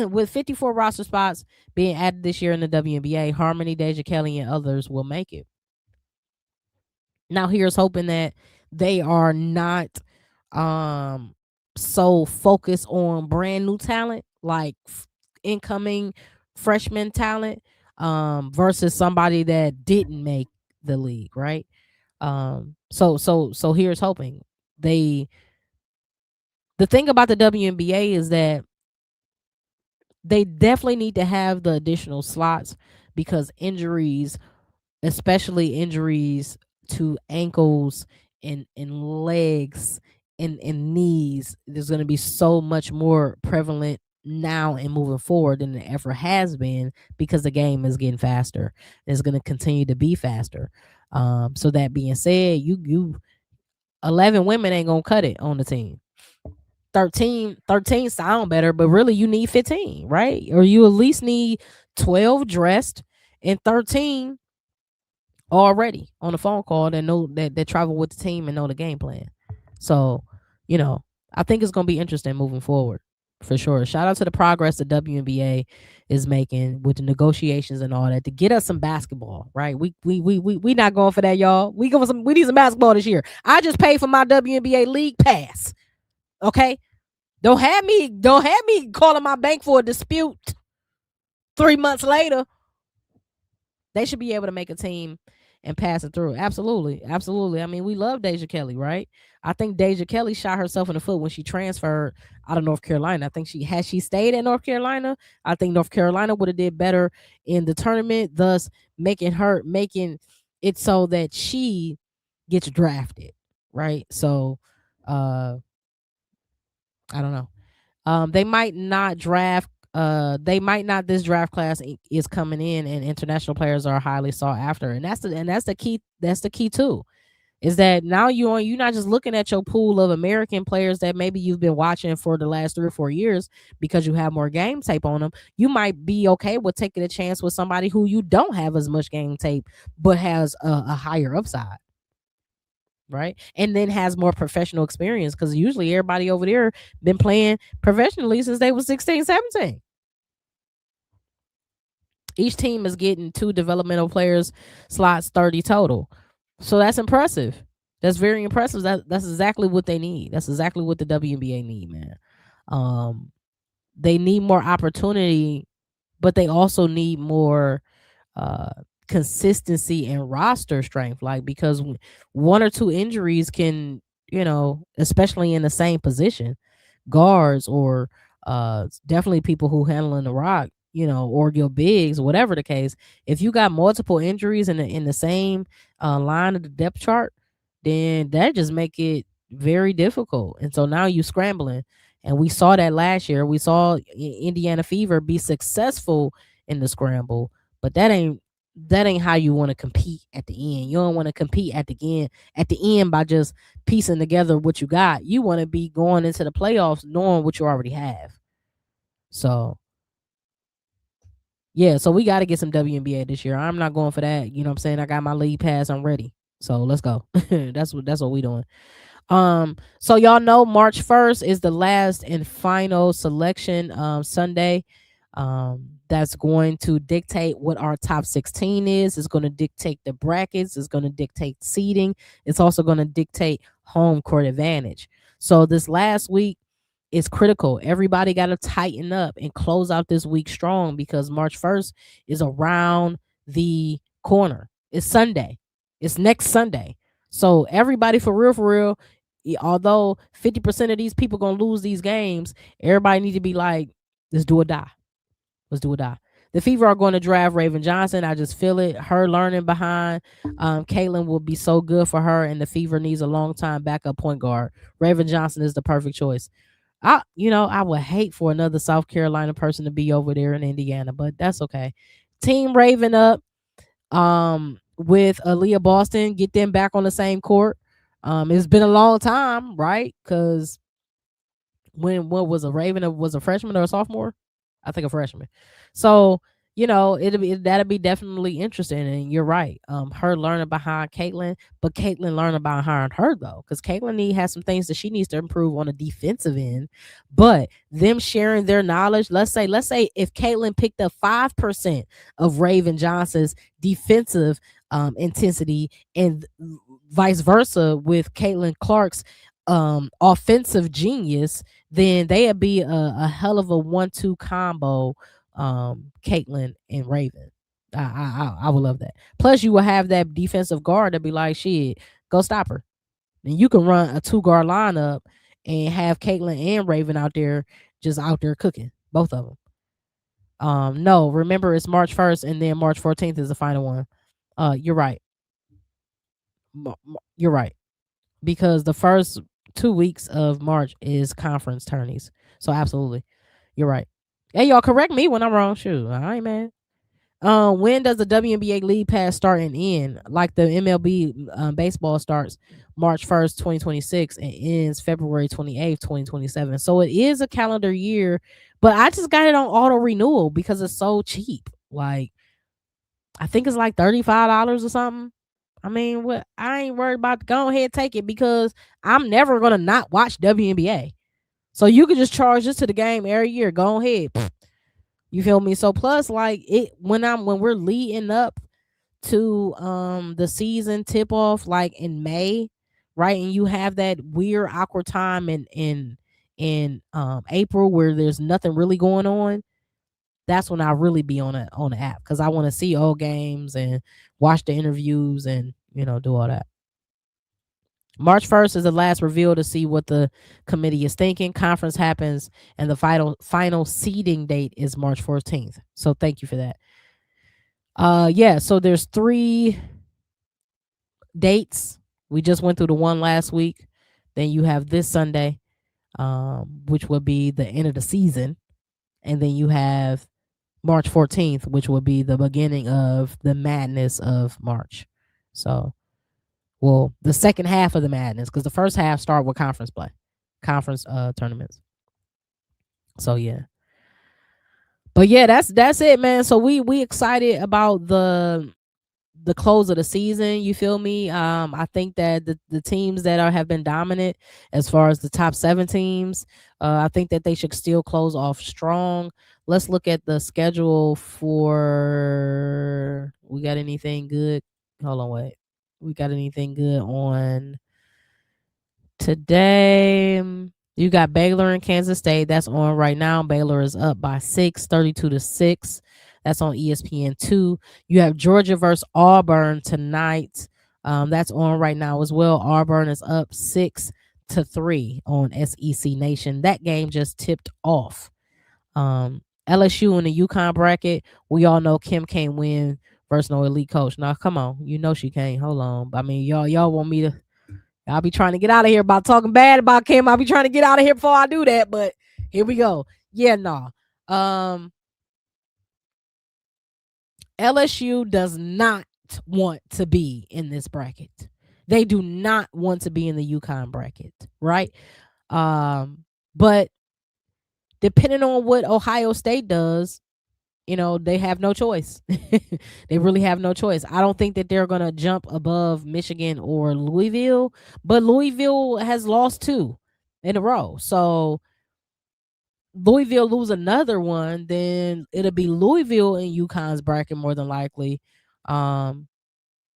With 54 roster spots being added this year in the WNBA, Harmony, Deja Kelly, and others will make it. Now, here's hoping that they are not so focused on brand new talent, like incoming freshman talent, versus somebody that didn't make the league, right? So here's hoping. The thing about the WNBA is that they definitely need to have the additional slots, because injuries, especially injuries to ankles and legs and knees, there's going to be so much more prevalent now and moving forward than it ever has been, because the game is getting faster. It's going to continue to be faster. So that being said, 11 women ain't gonna cut it on the team. 13 sound better, but really you need 15, right? Or you at least need 12 dressed and 13 already on the phone call that know that travel with the team and know the game plan. So, you know, I think it's gonna be interesting moving forward for sure. Shout out to the progress the WNBA is making with the negotiations and all that to get us some basketball, right? We not going for that, y'all. We need some basketball this year. I just paid for my WNBA league pass. Okay? Don't have me calling my bank for a dispute 3 months later. They should be able to make a team and pass it through. Absolutely. Absolutely. I mean, we love Deja Kelly, right? I think Deja Kelly shot herself in the foot when she transferred out of North Carolina. I think she stayed at North Carolina, I think North Carolina would have did better in the tournament, thus making it so that she gets drafted, right? So I don't know. They might not draft. This draft class is coming in, and international players are highly sought after, and that's the key. That's the key too. Is that now you're not just looking at your pool of American players that maybe you've been watching for the last 3 or 4 years because you have more game tape on them. You might be okay with taking a chance with somebody who you don't have as much game tape but has a higher upside, right? And then has more professional experience because usually everybody over there been playing professionally since they were 16, 17. Each team is getting 2 developmental players slots, 30 total. So that's impressive. That's very impressive. That's exactly what they need. That's exactly what the WNBA need, man. They need more opportunity, but they also need more uh consistency and roster strength, like because 1 or 2 injuries can, especially in the same position, guards or definitely people who handling the rock, or your bigs, whatever the case. If you got multiple injuries in the same line of the depth chart, then that just make it very difficult. And so now you scrambling, and we saw that last year. We saw Indiana Fever be successful in the scramble, but that ain't how you want to compete at the end. You don't want to compete at the end by just piecing together what you got. You want to be going into the playoffs knowing what you already have. So yeah, so we got to get some WNBA this year. I'm not going for that. You know what I'm saying? I got my league pass. I'm ready. So let's go. That's what we doing. So y'all know March 1st is the last and final selection Sunday. That's going to dictate what our top 16 is. It's going to dictate the brackets. It's going to dictate seeding. It's also going to dictate home court advantage. So this last week is critical. Everybody got to tighten up and close out this week strong because March 1st is around the corner. It's Sunday. It's next Sunday. So everybody for real, although 50% of these people going to lose these games, everybody need to be like, let's do or die. Let's do or die. The Fever are going to draft Raven Johnson. I just feel it. Her learning behind Caitlin will be so good for her, and the Fever needs a long-time backup point guard. Raven Johnson is the perfect choice. I would hate for another South Carolina person to be over there in Indiana, but that's okay. Team Raven up with Aaliyah Boston. Get them back on the same court. It's been a long time, right? Because what was a Raven was a freshman or a sophomore? I think a freshman. So that'll be definitely interesting. And you're right. Her learning behind Caitlin, but Caitlin learning behind her though, because Caitlin has some things that she needs to improve on the defensive end. But them sharing their knowledge, let's say if Caitlin picked up 5% of Raven Johnson's defensive intensity, and vice versa with Caitlin Clark's offensive genius, then they'd be a hell of a 1-2 combo. Caitlin and Raven. I would love that. Plus, you will have that defensive guard to be like, shit, go stop her. And you can run a 2-guard lineup and have Caitlin and Raven out there cooking, both of them. No, remember it's March 1st and then March 14th is the final one. You're right. You're right. Because the first 2 weeks of March is conference tourneys. So absolutely. You're right. Hey, y'all, correct me when I'm wrong. Shoot, I ain't mad. When does the WNBA league pass start and end? Like the MLB baseball starts March 1st, 2026 and ends February 28th, 2027. So it is a calendar year, but I just got it on auto renewal because it's so cheap. Like I think it's like $35 or something. I mean, what I ain't worried about. Go ahead, take it because I'm never gonna not watch WNBA. So you could just charge this to the game every year. Go ahead. You feel me? So plus like it when we're leading up to the season tip off like in May, right? And you have that weird awkward time in April where there's nothing really going on. That's when I really be on the app because I want to see old games and watch the interviews and do all that. March 1st is the last reveal to see what the committee is thinking. Conference happens and the final seeding date is March 14th. So thank you for that. Yeah, so there's 3 dates. We just went through the one last week. Then you have this Sunday, which will be the end of the season. And then you have March 14th, which will be the beginning of the madness of March. So, well, the second half of the madness, because the first half start with conference play, conference tournaments. So yeah. But yeah, that's it, man. So we excited about the close of the season. You feel me? I think that the teams that have been dominant as far as the top 7 teams, I think that they should still close off strong. Let's look at the schedule for. We got anything good? Hold on, wait. We got anything good on today? You got Baylor and Kansas State. That's on right now. Baylor is up by 6, 32-6. That's on ESPN2. You have Georgia versus Auburn tonight. That's on right now as well. Auburn is up 6-3 on SEC Nation. That game just tipped off. LSU in the UConn bracket. We all know Kim can't win versus no elite coach. Now, come on. You know she can't. Hold on. I mean, y'all want me to. I'll be trying to get out of here about talking bad about Kim. I'll be trying to get out of here before I do that. But here we go. Yeah, no. LSU does not want to be in this bracket. They do not want to be in the UConn bracket, right? But depending on what Ohio State does, they have no choice. They really have no choice. I don't think that they're going to jump above Michigan or Louisville, but Louisville has lost 2 in a row. So Louisville lose another one, then it'll be Louisville in UConn's bracket more than likely.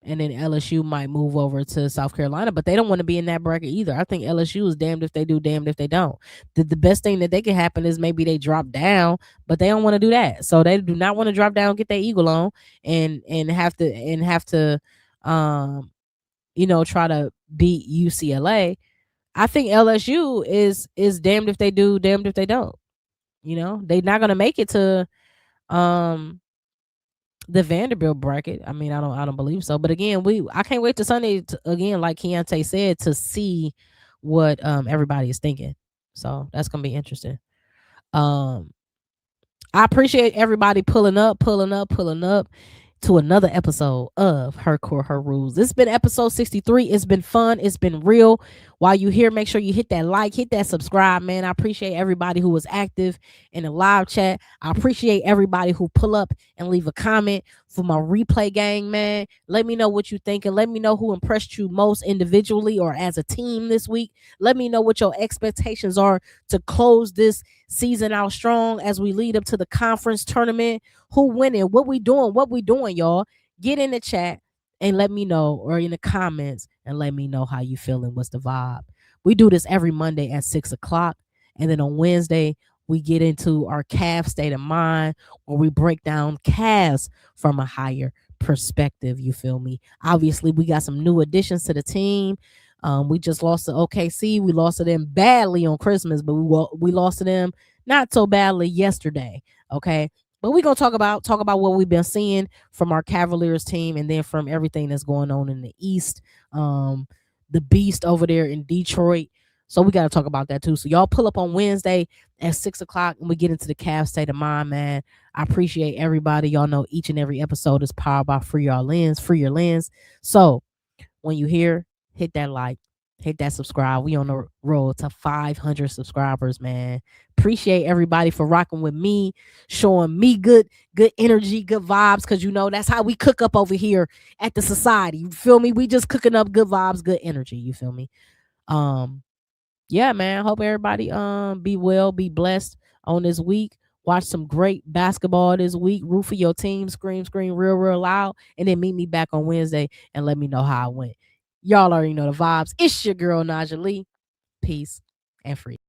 And then LSU might move over to South Carolina, but they don't want to be in that bracket either. I think LSU is damned if they do, damned if they don't. The best thing that they can happen is maybe they drop down, but they don't want to do that. So they do not want to drop down, get their eagle on, and have to try to beat UCLA. I think LSU is damned if they do, damned if they don't. They're not gonna make it to the Vanderbilt bracket. I mean, I don't believe so. But again, I can't wait to Sunday again, like Keontae said, to see what everybody is thinking. So that's gonna be interesting. I appreciate everybody pulling up to another episode of Her Core, Her Rules. This has been episode 63. It's been fun. It's been real. While you're here, make sure you hit that like, hit that subscribe, man. I appreciate everybody who was active in the live chat. I appreciate everybody who pull up and leave a comment for my replay gang, man. Let me know what you think and let me know who impressed you most individually or as a team this week. Let me know what your expectations are to close this season out strong as we lead up to the conference tournament. Who winning? What we doing, y'all? Get in the chat and let me know, or in the comments and let me know how you feeling. What's the vibe? We do this every Monday at 6:00, and then on Wednesday we get into our Cavs state of mind, where we break down Cavs from a higher perspective. You feel me? Obviously, we got some new additions to the team. We just lost to OKC. We lost to them badly on Christmas, but we lost to them not so badly yesterday. Okay. But we're gonna talk about what we've been seeing from our Cavaliers team, and then from everything that's going on in the East. The beast over there in Detroit. So we got to talk about that too. So y'all pull up on Wednesday at 6 o'clock and we get into the Cavs state of mind, man. I appreciate everybody. Y'all know each and every episode is powered by Free Your Lens, Free Your Lens. So when you hear, hit that like, hit that subscribe. We on the road to 500 subscribers, man. Appreciate everybody for rocking with me, showing me good energy, good vibes, because you know that's how we cook up over here at the society. You feel me? We just cooking up good vibes, good energy. You feel me? Yeah, man. Hope everybody be well, be blessed on this week. Watch some great basketball this week. Root for your team. Scream, scream real loud. And then meet me back on Wednesday and let me know how it went. Y'all already know the vibes. It's your girl, Najah Lee. Peace and freedom.